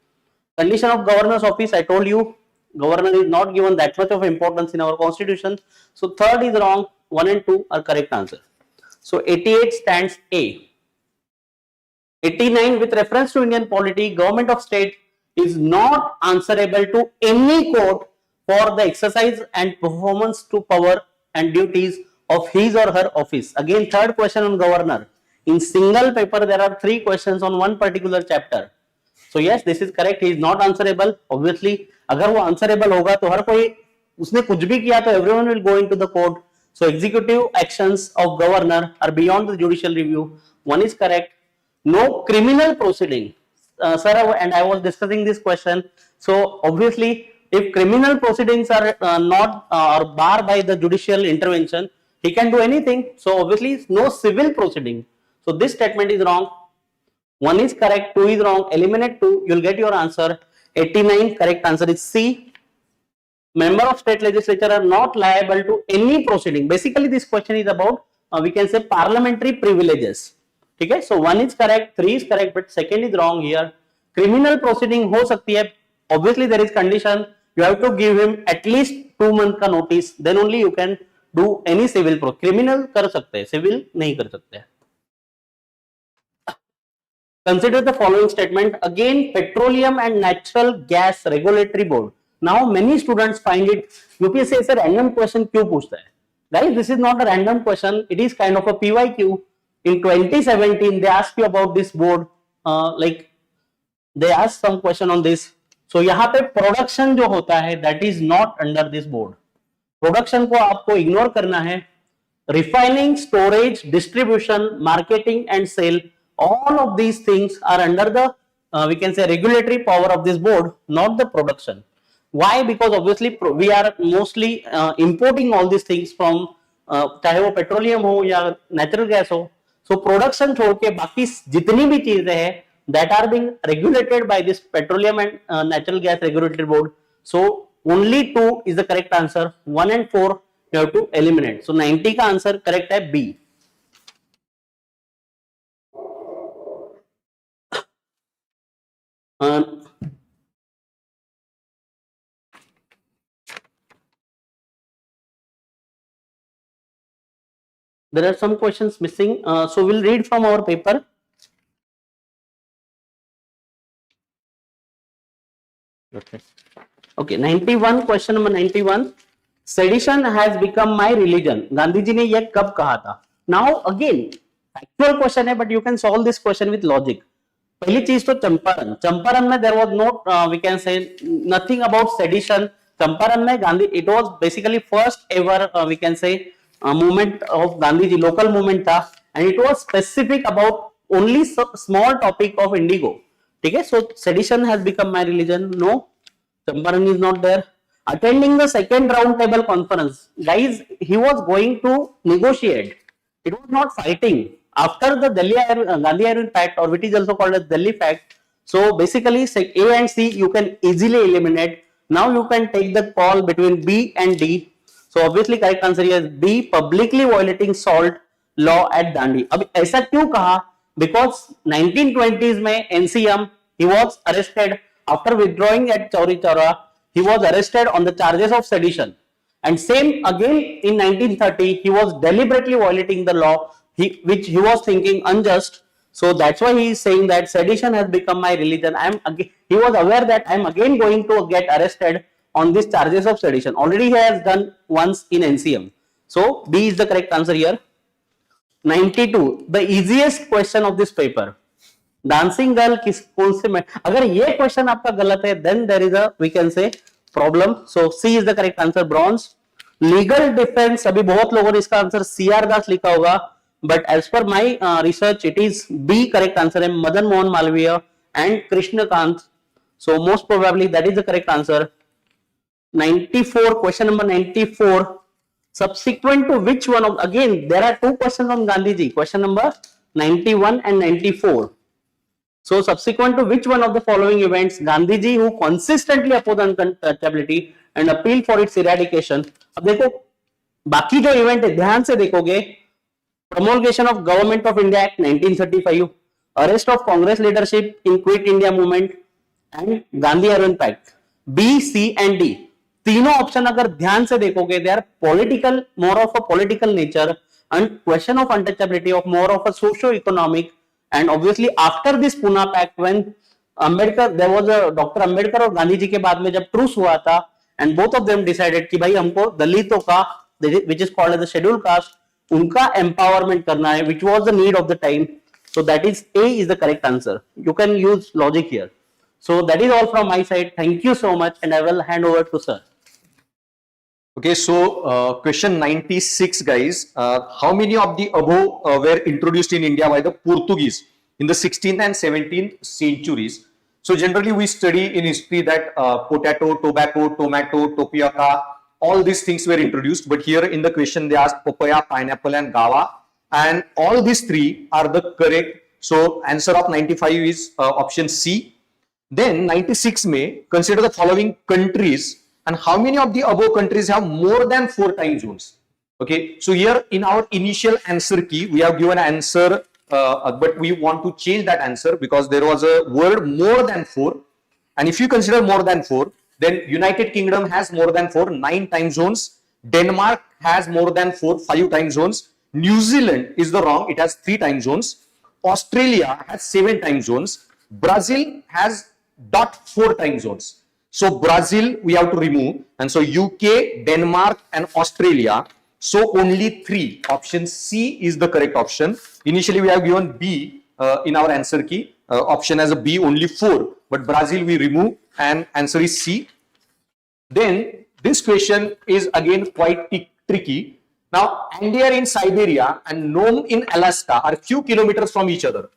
Condition of governor's office, I told you, governor is not given that much of importance in our constitution. So third is wrong, 1 and 2 are correct answer. So 88 stands A. 89, with reference to Indian polity, government of state is not answerable to any court for the exercise and performance to power and duties of his or her office. Again, third question on governor. In single paper, there are 3 questions on one particular chapter. So yes, this is correct. He is not answerable. Obviously, अगर वो answerable होगा तो हर कोई उसने कुछ भी किया तो everyone will go into the court. So executive actions of governor are beyond the judicial review. One is correct. No criminal proceeding. Sir, and I was discussing this question. So obviously, if criminal proceedings are not or barred by the judicial intervention, he can do anything. So obviously, no civil proceeding. So this statement is wrong. 1 is correct, 2 is wrong. Eliminate 2, you'll get your answer. 89, correct answer is C. Member of state legislature are not liable to any proceeding. Basically, this question is about we can say parliamentary privileges. Okay, so 1 is correct, 3 is correct, but 2nd is wrong here. Criminal proceeding हो सकती है. Obviously, there is condition. You have to give him at least 2 month का notice. Then only you can do any civil pro. Criminal कर सकते हैं, civil नहीं कर सकते हैं. Consider the following statement. Again, Petroleum and Natural Gas Regulatory Board. Now, many students find it UPSC is a random question. क्यों पूछता है? Guys, this is not a random question. It is kind of a PYQ. In 2017, they asked you about this board. Like they asked some question on this. So यहाँ पे production जो होता है, that is not under this board. Production को आपको ignore करना है. Refining, storage, distribution, marketing, and sale. All of these things are under the we can say regulatory power of this board, not the production. Why? Because obviously we are mostly importing all these things from चाहे वो petroleum हो या natural gas हो. So production छोड़ के बाकी जितनी भी चीजें हैं that are being regulated by this petroleum and natural gas regulatory board. So only 2 is the correct answer. 1 and 4 you have to eliminate. So 90 का आंसर करेक्ट है B. There are some questions missing, so we'll read from our paper. Okay, 91, question number 91. Sedition has become my religion. Gandhi ji ने ये कब कहा था? Now again, actual question है, but you can solve this question with logic. पहली चीज तो चंपारण में there was no we can say nothing about sedition. Champaran में Gandhi, it was basically first ever we can say movement of Gandhi ji, local movement था, and it was specific about only small topic of indigo. ठीक है? So sedition has become my religion. No, Champaran is not there. Attending the second round table conference, guys, he was going to negotiate. It was not fighting. After the Gandhi Iron Pact, or which is also called as Delhi Pact, so basically A and C you can easily eliminate. Now you can take the call between B and D. So obviously correct answer here is B, publicly violating salt law at Dandi. अब ऐसा क्यों कहा? Because 1920s में NCM he was arrested after withdrawing at Chauri Chaura. He was arrested on the charges of sedition. And same again in 1930 he was deliberately violating the law which he was thinking unjust. So that's why he is saying that sedition has become my religion. He was aware that I am again going to get arrested on these charges of sedition. Already he has done once in NCM. So B is the correct answer here. 92, the easiest question of this paper. Dancing girl कौन से में? अगर ये question आपका गलत है, then there is a we can say problem. So C is the correct answer. Bronze. Legal defense, अभी बहुत लोगों ने इसका आंसर CR दास लिखा होगा, but as per my research it is B correct answer है, Madan Mohan Malviya and Krishna Kant. So most probably that is the correct answer. 94, question number 94. Subsequent to which one of, again there are 2 questions on Gandhiji, question number 91 and 94. So subsequent to which one of the following events Gandhiji, who consistently opposed untouchability and appealed for its eradication. अब देखो बाकी जो event है ध्यान से देखोगे, promulgation of Government of India Act 1935, arrest of Congress leadership in Quit India movement and Gandhi Iron Pact. B, C and D तीनों option अगर ध्यान से देखोगे they are political, more of a political nature, and question of untouchability of more of a socio-economic, And obviously after this Pune Pact, when Ambedkar, there was a Dr. Ambedkar और गांधी जी के बाद में जब truce हुआ था, and both of them decided कि भाई हमको दलितों का, which is called as the scheduled caste, उनका empowerment करना है, which was the need of the time. So that is A is the correct answer. You can use logic here. So that is all from my side. Thank you so much, and I will hand over to sir. Okay, so question 96, guys. How many of the above were introduced in India by the Portuguese in the 16th and 17th centuries? So generally we study in history that potato, tobacco, tomato, tapioca, all these things were introduced. But here in the question they asked papaya, pineapple and guava. And all these three are the correct. So answer of 95 is option C. Then 96 may consider the following countries, and how many of the above countries have more than 4 time zones. Okay, so here in our initial answer key we have given answer, but we want to change that answer because there was a word more than 4, and if you consider more than 4, then United Kingdom has more than 4, 9 time zones. Denmark has more than 4, 5 time zones. New Zealand is the wrong, it has 3 time zones. Australia has 7 time zones. Brazil has 4 time zones. So Brazil we have to remove, and so UK, Denmark and Australia. So only 3. Option C is the correct option. Initially we have given B in our answer key. Option as a B, only 4. But Brazil we remove, and answer is C. Then this question is again quite tricky. Now Andier in Siberia and Nome in Alaska are few kilometers from each other.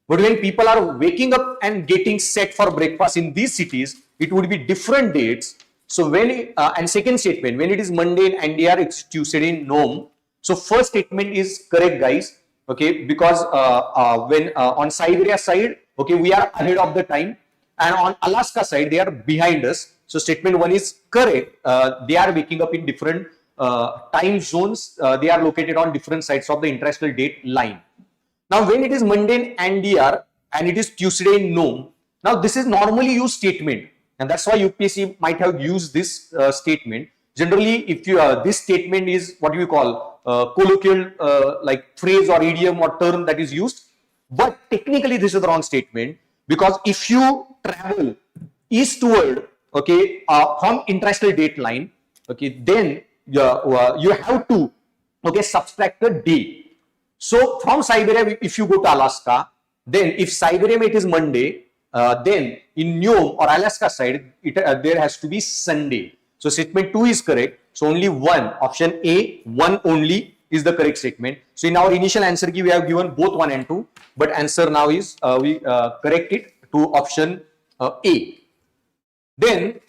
But when people are waking up and getting set for breakfast in these cities, it would be different dates. So when and second statement, when it is Monday in Andier, it's Tuesday in Nome. So first statement is correct, guys. Okay, because when on Siberia side, okay, we are ahead of the time, and on Alaska side they are behind us. So statement 1 is correct. They are waking up in different time zones. They are located on different sides of the international date line. Now, when it is Monday in Andier and it is Tuesday in Nome, now this is normally used statement, and that's why UPSC might have used this statement. Generally, if you this statement is what you call colloquial like phrase or idiom or term that is used, but technically this is the wrong statement, because if you travel eastward, okay, from international date line, okay, then you have to, okay, subtract the day. So from Siberia, if you go to Alaska, then if Siberia it is Monday, then in Nome or Alaska side, there has to be Sunday. So statement 2 is correct. So only 1, option A, 1 only is the correct statement. So in our initial answer key, we have given both 1 and 2, but answer now is we correct it to option A. Then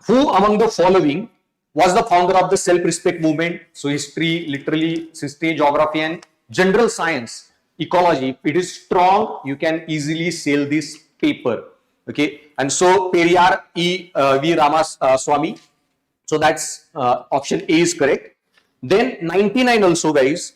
who among the following was the founder of the self-respect movement? So history, literally, history, geography and general science, ecology. If it is strong, you can easily sell this paper. Okay, and so Periyar V. Ramaswamy. So that's option A is correct. Then 99 also, guys.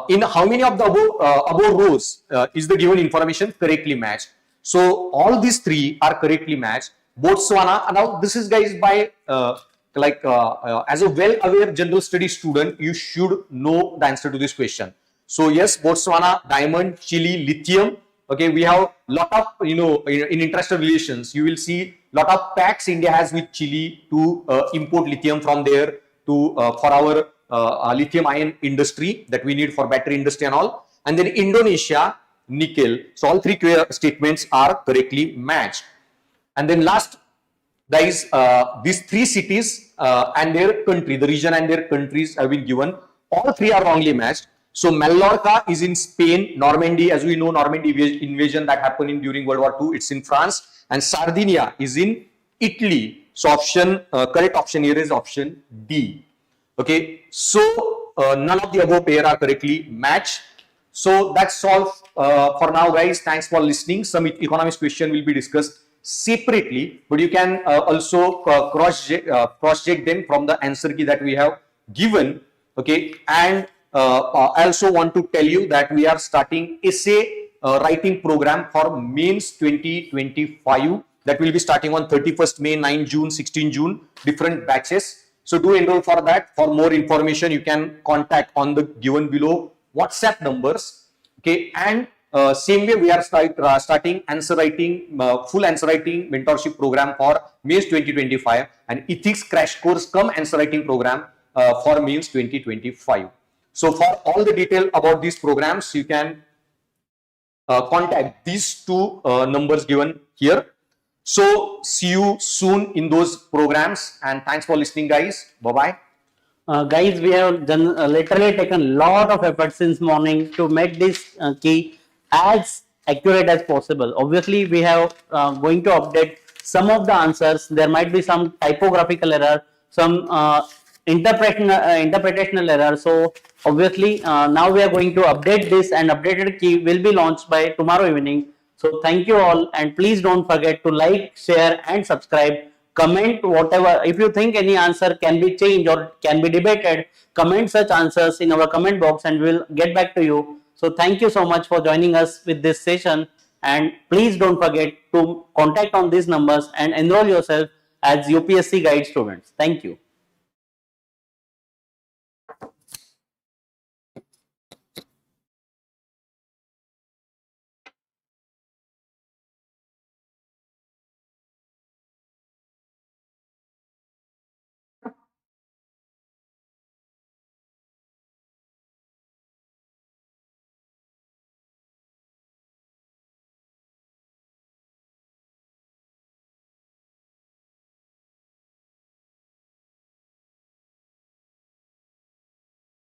In how many of the above rows is the given information correctly matched? So all these 3 are correctly matched. Botswana. Now this is, guys, by as a well-aware general study student, you should know the answer to this question. So yes, Botswana, diamond, Chile, lithium. Okay, we have lot of, in international relations, you will see lot of pacts India has with Chile to import lithium from there to for our lithium ion industry that we need for battery industry and all. And then Indonesia, nickel. So all 3 statements are correctly matched. And then last, guys, these 3 cities and their country, the region and their countries have been given. All 3 are wrongly matched. So Mallorca is in Spain. Normandy, as we know, Normandy invasion that happened during World War II, it's in France. And Sardinia is in Italy. So option correct option here is option D. Okay, so none of the above pair are correctly matched. So that's all for now, guys. Thanks for listening. Some economics question will be discussed separately, but you can also cross check them from the answer key that we have given. Okay, and I also want to tell you that we are starting essay writing program for mains 2025 that will be starting on 31st May, 9 June, 16 June, different batches. So do enroll for that. For more information, you can contact on the given below WhatsApp numbers. Okay, and Same way, we are starting answer writing, full answer writing mentorship program for Mains 2025 and ethics crash course come answer writing program for Mains 2025. So for all the detail about these programs, you can contact these two numbers given here. So see you soon in those programs, and thanks for listening, guys. Bye bye. Guys, we have done, literally taken a lot of effort since morning to make this key as accurate as possible. Obviously, we have going to update some of the answers. There might be some typographical error, some interpretational error. So obviously, now we are going to update this, and updated key will be launched by tomorrow evening. So thank you all, and please don't forget to like, share, and subscribe. Comment whatever, if you think any answer can be changed or can be debated, comment such answers in our comment box and we'll get back to you. So thank you so much for joining us with this session, and please don't forget to contact on these numbers and enroll yourself as UPSC guide students. Thank you.